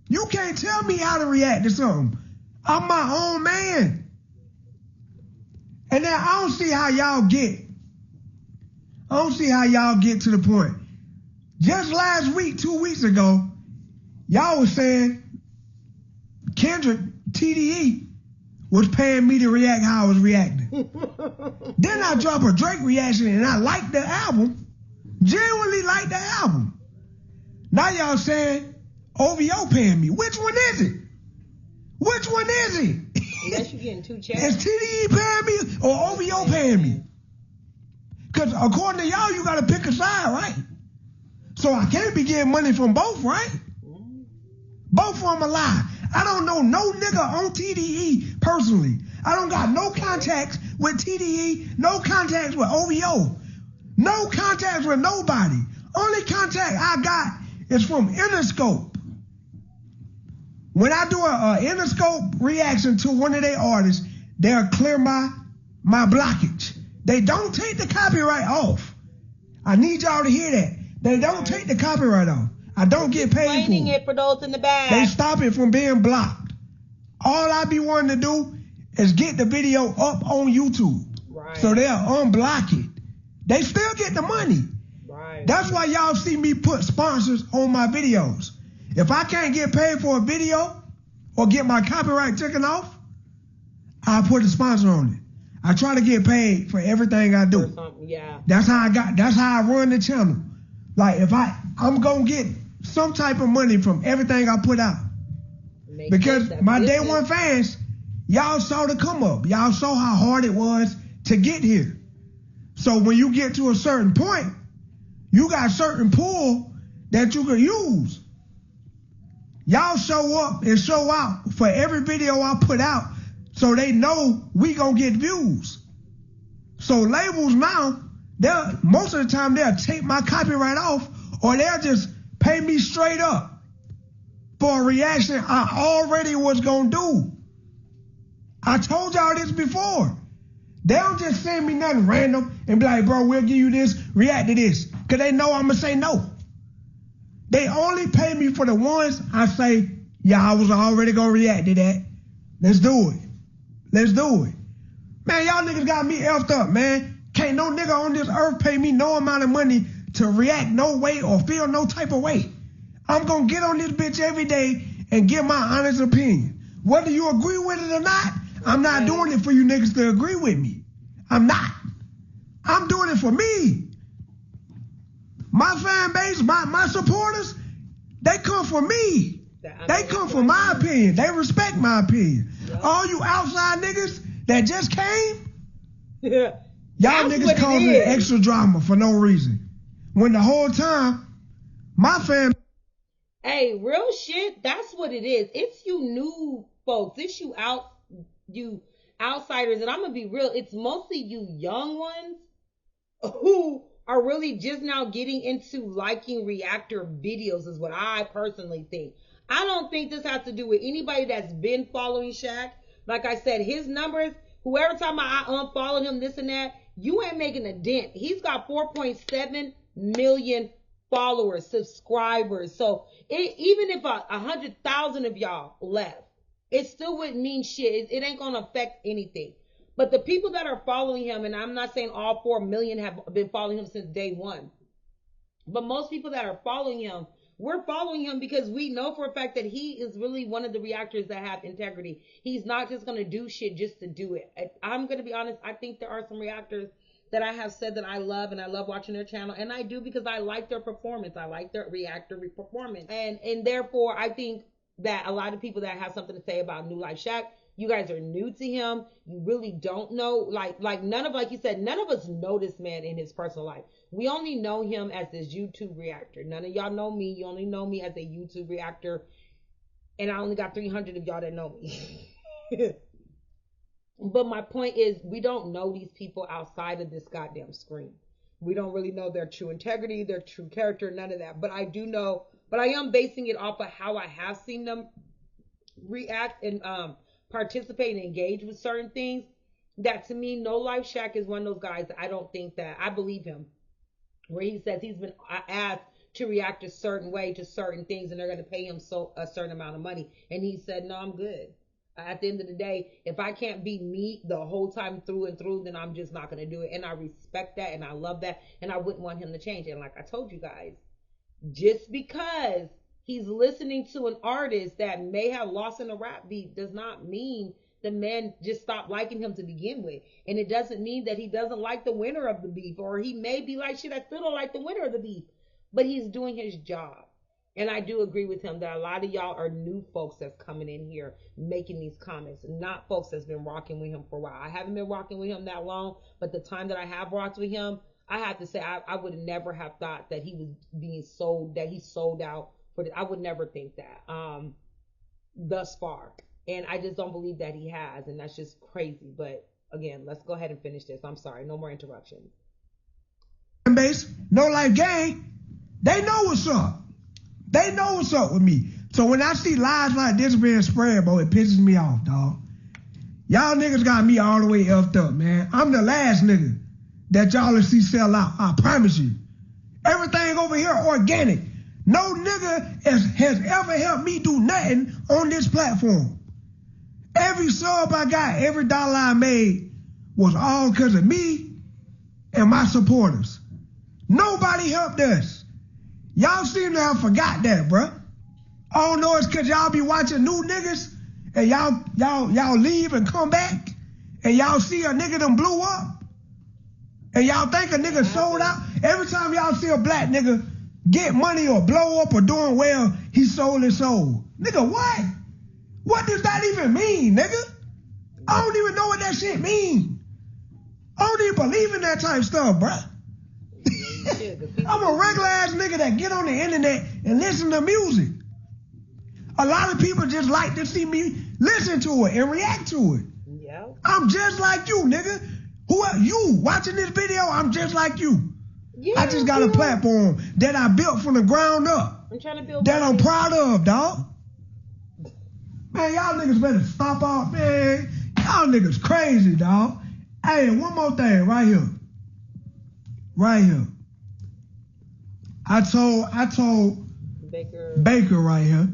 You can't tell me how to react to something. I'm my own man. And then I don't see how y'all get. I don't see how y'all get to the point. Just last week, 2 weeks ago, y'all was saying Kendrick, TDE, was paying me to react how I was reacting. Then I drop a Drake reaction and I like the album. Genuinely like the album. Now y'all saying OVO paying me. Which one is it? Which one is it? Unless you're getting 2 checks. Is TDE paying me or OVO paying me? Because according to y'all, you got to pick a side, right? So I can't be getting money from both, right? Both of them a lie. I don't know no nigga on TDE personally. I don't got no contacts with TDE, no contacts with OVO, no contacts with nobody. Only contact I got is from Interscope. When I do a Interscope reaction to one of their artists, they'll clear my blockage. They don't take the copyright off. I need y'all to hear that. They don't take the copyright off. I don't get paid for Explaining it for those in the back. They stop it from being blocked. All I be wanting to do is get the video up on YouTube. Right. So they'll unblock it. They still get the money. Right. That's why y'all see me put sponsors on my videos. If I can't get paid for a video or get my copyright taken off, I put a sponsor on it. I try to get paid for everything I do. Yeah. That's how I run the channel. Like if I'm gonna get some type of money from everything I put out. Because my day one fans, y'all saw the come up. Y'all saw how hard it was to get here. So when you get to a certain point, you got certain pull that you can use. Y'all show up and show out for every video I put out so they know we gonna get views. So labels now, most of the time they'll take my copyright off or they'll just pay me straight up for a reaction I already was gonna do. I told y'all this before. They don't just send me nothing random and be like, bro, we'll give you this, react to this. Because they know I'm going to say no. They only pay me for the ones I say, yeah, I was already going to react to that. Let's do it. Let's do it. Man, y'all niggas got me effed up, man. Can't no nigga on this earth pay me no amount of money to react no way or feel no type of way. I'm going to get on this bitch every day and give my honest opinion. Whether you agree with it or not, I'm not doing it for you niggas to agree with me. I'm not. I'm doing it for me. My fan base, my supporters, they come for me. They come for my opinion. They respect my opinion. Yep. All you outside niggas that just came, y'all niggas causing extra drama for no reason. When the whole time, my fan... Hey, real shit, that's what it is. It's you new folks. It's you outsiders. And I'm going to be real. It's mostly you young ones who are really just now getting into liking reactor videos is what I personally think. I don't think this has to do with anybody that's been following Shaq. Like I said, his numbers, whoever time I unfollowed him, this and that, you ain't making a dent. He's got 4.7 million followers, subscribers. So even if 100,000 of y'all left, it still wouldn't mean shit. It ain't going to affect anything. But the people that are following him, and I'm not saying all 4 million have been following him since day one, but most people that are following him, we're following him because we know for a fact that he is really one of the reactors that have integrity. He's not just going to do shit just to do it. I'm going to be honest. I think there are some reactors that I have said that I love, and I love watching their channel, and I do because I like their performance. I like their reactor performance. And therefore, I think that a lot of people that have something to say about New Life Shaq, you guys are new to him. You really don't know. Like none of, like you said, none of us know this man in his personal life. We only know him as this YouTube reactor. None of y'all know me. You only know me as a YouTube reactor. And I only got 300 of y'all that know me. But my point is, we don't know these people outside of this goddamn screen. We don't really know their true integrity, their true character, none of that. But I do know, but I am basing it off of how I have seen them react. And participate and engage with certain things, that to me, No Life Shaq is one of those guys that I don't think that I believe him, where he says he's been asked to react a certain way to certain things and they're going to pay him a certain amount of money. And he said, no, I'm good. At the end of the day, if I can't be me the whole time through and through, then I'm just not going to do it. And I respect that and I love that. And I wouldn't want him to change. And like I told you guys, just because he's listening to an artist that may have lost in a rap beat does not mean the man just stopped liking him to begin with. And it doesn't mean that he doesn't like the winner of the beef, or he may be like, shit, I still don't like the winner of the beef, but he's doing his job. And I do agree with him that a lot of y'all are new folks that's coming in here making these comments, not folks that's been rocking with him for a while. I haven't been rocking with him that long, but the time that I have rocked with him, I have to say I would never have thought that he was being sold, that he sold out for this. I would never think that thus far. And I just don't believe that he has, and that's just crazy. But again, let's go ahead and finish this. I'm sorry, no more interruptions. Base, No Life Gang, they know what's up. They know what's up with me. So when I see lies like this being spread, bro, it pisses me off, dog. Y'all niggas got me all the way effed up, man. I'm the last nigga that y'all will see sell out. I promise you. Everything over here organic. No nigga has ever helped me do nothing on this platform. Every sub I got, every dollar I made was all because of me and my supporters. Nobody helped us. Y'all seem to have forgot that, bruh. I don't know, it's because y'all be watching new niggas and y'all leave and come back and y'all see a nigga done blew up and y'all think a nigga sold out. Every time y'all see a black nigga get money or blow up or doing well, he sold his soul. Nigga, what? What does that even mean, nigga? I don't even know what that shit mean. I don't even believe in that type of stuff, bruh. I'm a regular ass nigga that get on the internet and listen to music. A lot of people just like to see me listen to it and react to it. Yeah. I'm just like you, nigga. Who are you watching this video? I'm just like you. Yeah, I just got a platform that I built from the ground up. I'm trying to build that I'm proud of, dog. Man, y'all niggas better stop off, man. Y'all niggas crazy, dog. Hey, one more thing right here. Right here. I told Baker right here.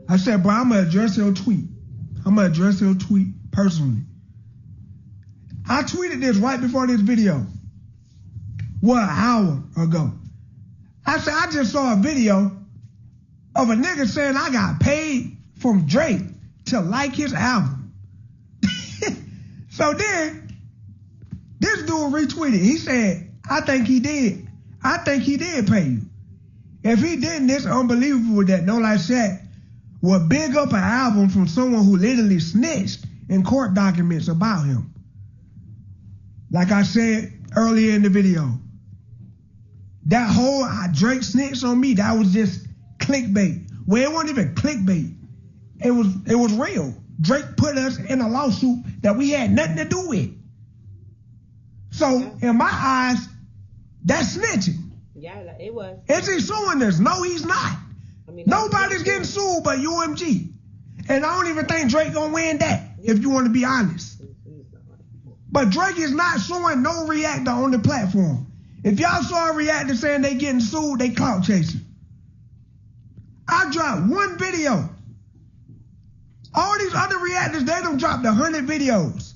I said, bro, I'm going to address your tweet. I'm going to address your tweet personally. I tweeted this right before this video. What, an hour ago. I said, I just saw a video of a nigga saying I got paid from Drake to like his album. So then, this dude retweeted. He said, I think he did pay you. If he didn't, it's unbelievable that No Life Shaq would big up an album from someone who literally snitched in court documents about him. Like I said earlier in the video, that whole Drake snitched on me, that was just clickbait. Well, it wasn't even clickbait. It was real. Drake put us in a lawsuit that we had nothing to do with. So in my eyes, that's snitching. Yeah, it was. Is he suing us? No, he's not. I mean, nobody's getting sued but UMG. And I don't even think Drake gonna win that, if you want to be honest. But Drake is not suing no reactor on the platform. If y'all saw a reactor saying they getting sued, they clout chasing. I dropped one video. All these other reactors, they done dropped 100 videos.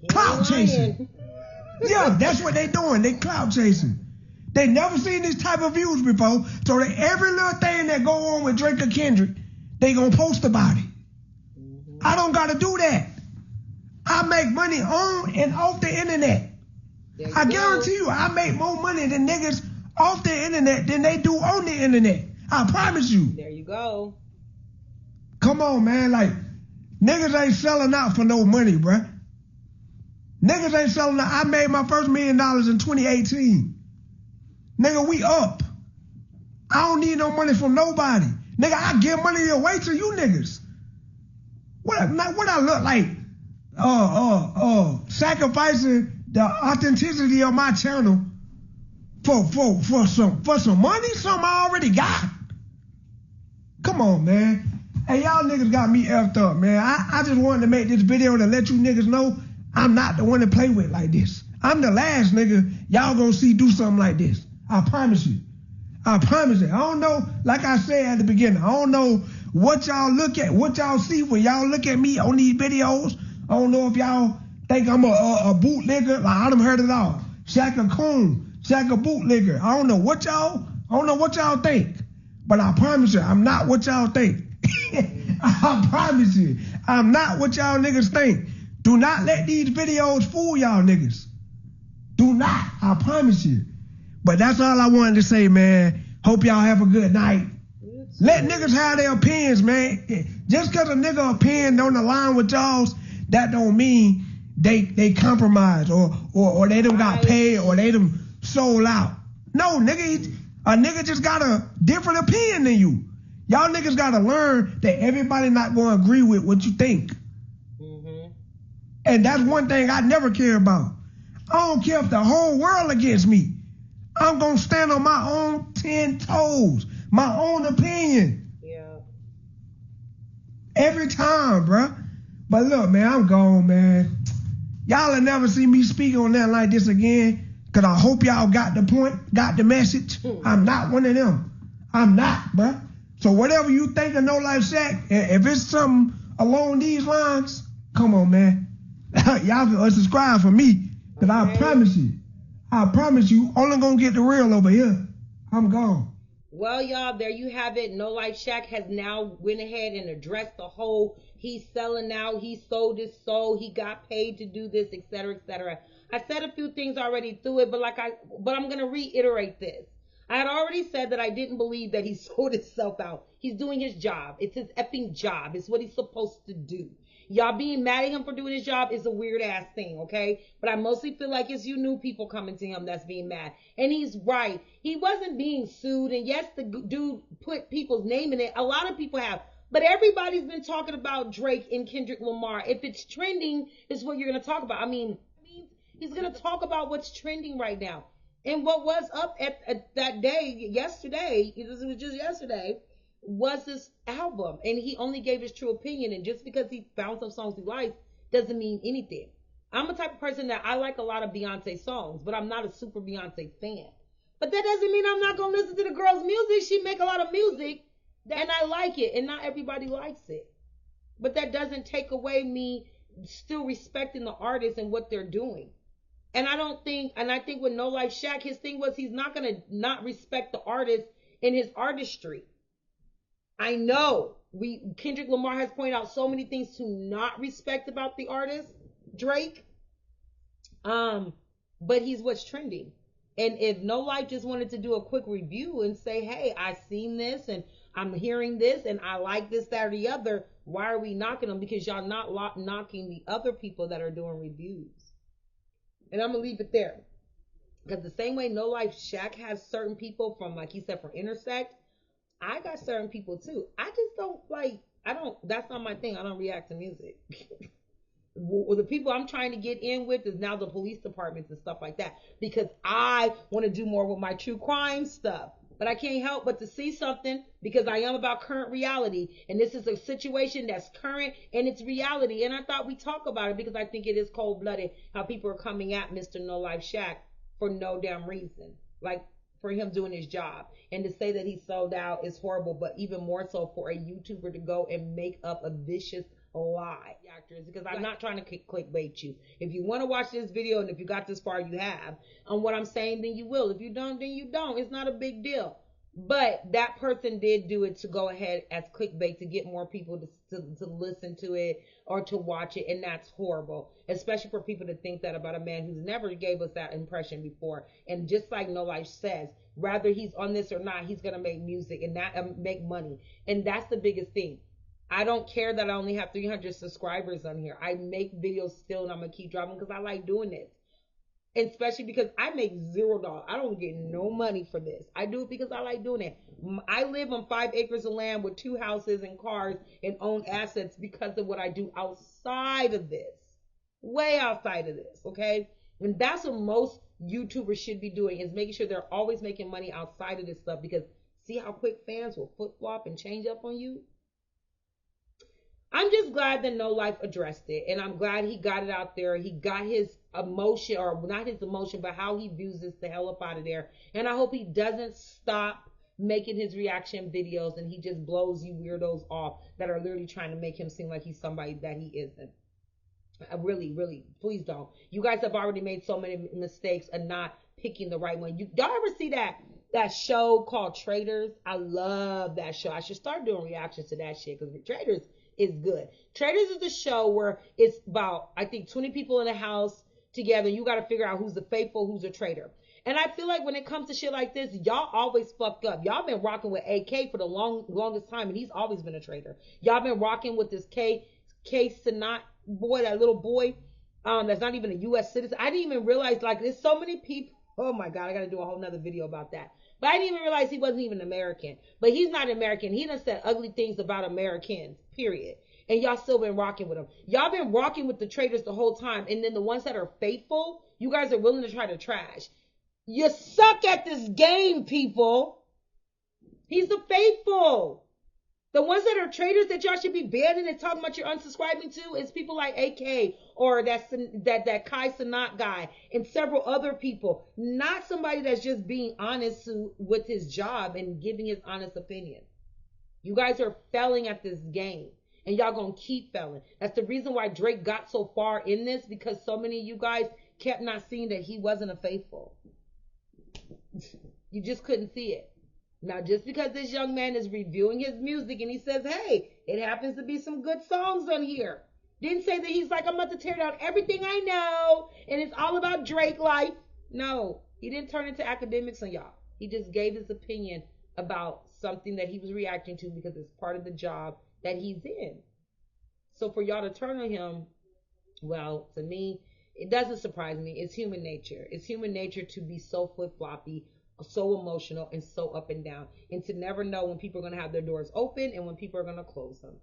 Clout chasing. Yeah, that's what they doing. They clout chasing. They never seen this type of views before, so that every little thing that go on with Drake or Kendrick, they gonna post about it. I don't gotta do that. I make money on and off the internet. I guarantee you, I make more money than niggas off the internet than they do on the internet. I promise you. There you go. Come on, man. Like, niggas ain't selling out for no money, bruh. Niggas ain't selling out. I made my first $1 million in 2018. Nigga, we up. I don't need no money from nobody. Nigga, I give money away to you niggas. What I look like? Sacrificing the authenticity of my channel for some money, something I already got. Come on, man. Hey, y'all niggas got me effed up, man. I just wanted to make this video to let you niggas know I'm not the one to play with like this. I'm the last nigga y'all gonna see do something like this. I promise you. I promise you. I don't know, like I said at the beginning, I don't know what y'all look at, what y'all see when y'all look at me on these videos. I don't know if y'all think I'm a bootlegger. Like, I done heard it all. Shaq a coon, Shaq a bootlegger. I don't know what y'all think. But I promise you, I'm not what y'all think. I promise you, I'm not what y'all niggas think. Do not let these videos fool y'all niggas. Do not. I promise you. But that's all I wanted to say, man. Hope y'all have a good night. Let niggas have their opinions, man. Just because a nigga opinion don't align with y'all's, that don't mean they compromise or they done got paid or they done sold out. No, nigga, a nigga just got a different opinion than you. Y'all niggas got to learn that everybody not going to agree with what you think. Mm-hmm. And that's one thing I never care about. I don't care if the whole world against me. I'm going to stand on my own 10 toes, my own opinion. Yeah. Every time, bruh. But look, man, I'm gone, man. Y'all will never see me speak on that like this again, because I hope y'all got the point, got the message. I'm not one of them. I'm not, bruh. So whatever you think of No Life Shaq, if it's something along these lines, come on, man. Y'all can subscribe for me, because I promise you, only gonna get the real over here. I'm gone. Well, y'all, there you have it. No Life Shaq has now went ahead and addressed the whole he's selling out, he sold his soul, he got paid to do this, etc., etc. I said a few things already through it, but I'm gonna reiterate this. I had already said that I didn't believe that he sold himself out. He's doing his job. It's his effing job. It's what he's supposed to do. Y'all being mad at him for doing his job is a weird ass thing, okay? But I mostly feel like it's you new people coming to him that's being mad. And he's right. He wasn't being sued. And yes, the dude put people's name in it. A lot of people have. But everybody's been talking about Drake and Kendrick Lamar. If it's trending, is what you're going to talk about. I mean, he's going to talk about what's trending right now. And what was up at that day, yesterday, it was just yesterday, was this album. And he only gave his true opinion. And just because he found some songs he likes doesn't mean anything. I'm the type of person that I like a lot of Beyonce songs, but I'm not a super Beyonce fan. But that doesn't mean I'm not going to listen to the girl's music. She make a lot of music, and I like it. And not everybody likes it. But that doesn't take away me still respecting the artist and what they're doing. And I think with No Life Shaq, his thing was he's not going to not respect the artist in his artistry. I know Kendrick Lamar has pointed out so many things to not respect about the artist, Drake. But he's what's trending. And if No Life just wanted to do a quick review and say, hey, I've seen this and I'm hearing this and I like this, that, or the other, why are we knocking them? Because y'all not knocking the other people that are doing reviews. And I'm going to leave it there. Because the same way No Life Shaq has certain people from, like he said, from Intersect, I got certain people too. I just don't that's not my thing. I don't react to music. Well, the people I'm trying to get in with is now the police departments and stuff like that. Because I want to do more with my true crime stuff. But I can't help but to see something because I am about current reality. And this is a situation that's current and it's reality. And I thought we talk about it because I think it is cold-blooded how people are coming at Mr. No Life Shaq for no damn reason. Like for him doing his job. And to say that he sold out is horrible. But even more so for a YouTuber to go and make up a vicious lie. Reactors, because I'm not trying to clickbait you. If you want to watch this video and if you got this far, you have. On what I'm saying, then you will. If you don't, then you don't. It's not a big deal. But that person did do it to go ahead as clickbait to get more people to listen to it or to watch it. And that's horrible, especially for people to think that about a man who's never gave us that impression before. And just like No Life says, whether he's on this or not, he's going to make music and that make money. And that's the biggest thing. I don't care that I only have 300 subscribers on here. I make videos still and I'm going to keep dropping because I like doing this. Especially because I make $0. I don't get no money for this. I do it because I like doing it. I live on 5 acres of land with 2 houses and cars and own assets because of what I do outside of this. Way outside of this, okay? And that's what most YouTubers should be doing is making sure they're always making money outside of this stuff because see how quick fans will flip-flop and change up on you? I'm just glad that No Life addressed it, and I'm glad he got it out there. He got his emotion, or not his emotion, but how he views this the hell up out of there. And I hope he doesn't stop making his reaction videos and he just blows you weirdos off that are literally trying to make him seem like he's somebody that he isn't. Really, really, please don't. You guys have already made so many mistakes of not picking the right one. Y'all ever see that show called Traitors? I love that show. I should start doing reactions to that shit because Traitors is good. Traitors is a show where it's about, I think, 20 people in a house together. You got to figure out who's the faithful, who's a traitor. And I feel like when it comes to shit like this, y'all always fuck up. Y'all been rocking with AK for the longest time, and he's always been a traitor. Y'all been rocking with this K Sanat boy, that little boy, that's not even a U.S. citizen. I didn't even realize, like, there's so many people. Oh my God, I got to do a whole nother video about that. But I didn't even realize he wasn't even American. But he's not American. He done said ugly things about Americans, period. And y'all still been rocking with him. Y'all been rocking with the traitors the whole time. And then the ones that are faithful, you guys are willing to try to trash. You suck at this game, people. He's the faithful. The ones that are traitors that y'all should be banning and talking about you're unsubscribing to is people like AK or that Kai Sanat guy and several other people. Not somebody that's just being honest with his job and giving his honest opinion. You guys are failing at this game. And y'all gonna keep failing. That's the reason why Drake got so far in this, because so many of you guys kept not seeing that he wasn't a faithful. You just couldn't see it. Now, just because this young man is reviewing his music and he says, hey, it happens to be some good songs on here. Didn't say that he's like, I'm about to tear down everything I know and it's all about Drake life. No, he didn't turn into academics on y'all. He just gave his opinion about something that he was reacting to because it's part of the job that he's in. So for y'all to turn on him, well, to me, it doesn't surprise me. It's human nature. It's human nature to be so flip-floppy, so emotional, and so up and down, and to never know when people are going to have their doors open and when people are going to close them.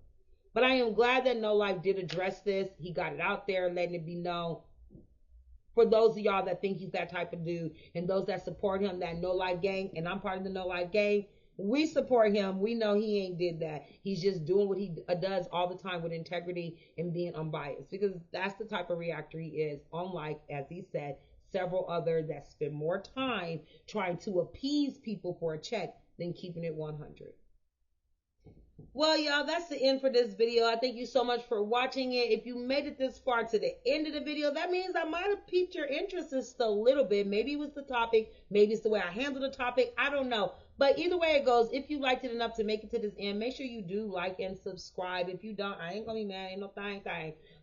But I am glad that No Life did address this. He got it out there, letting it be known. For those of y'all that think he's that type of dude, and those that support him, that No Life gang, and I'm part of the No Life gang, we support him. We know he ain't did that. He's just doing what he does all the time with integrity and being unbiased, because that's the type of reactor he is, unlike, as he said, several others that spend more time trying to appease people for a check than keeping it 100. Well, y'all, that's the end for this video. I thank you so much for watching it. If you made it this far to the end of the video, that means I might have piqued your interest just a little bit. Maybe it was the topic. Maybe it's the way I handled the topic. I don't know. But either way it goes, if you liked it enough to make it to this end, make sure you do like and subscribe. If you don't, I ain't gonna be mad. Ain't no thing.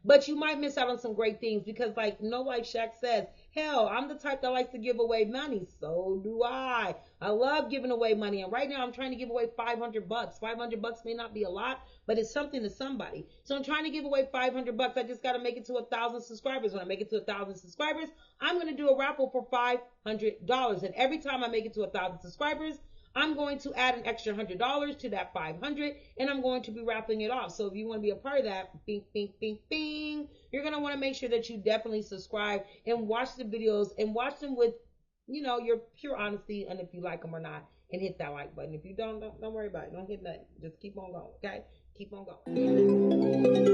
But you might miss out on some great things because, like No Life Shaq says, hell, I'm the type that likes to give away money. So do I. I love giving away money. And right now I'm trying to give away $500. $500 may not be a lot, but it's something to somebody. So I'm trying to give away $500. I just got to make it to 1,000 subscribers. When I make it to 1,000 subscribers, I'm going to do a raffle for $500. And every time I make it to 1,000 subscribers, I'm going to add an extra $100 to that $500, and I'm going to be raffling it off. So if you want to be a part of that, bing, bing, bing, bing, you're going to want to make sure that you definitely subscribe and watch the videos and watch them with, your pure honesty, and if you like them or not, and hit that like button. If you don't worry about it. Don't hit nothing. Just keep on going, okay? Keep on going.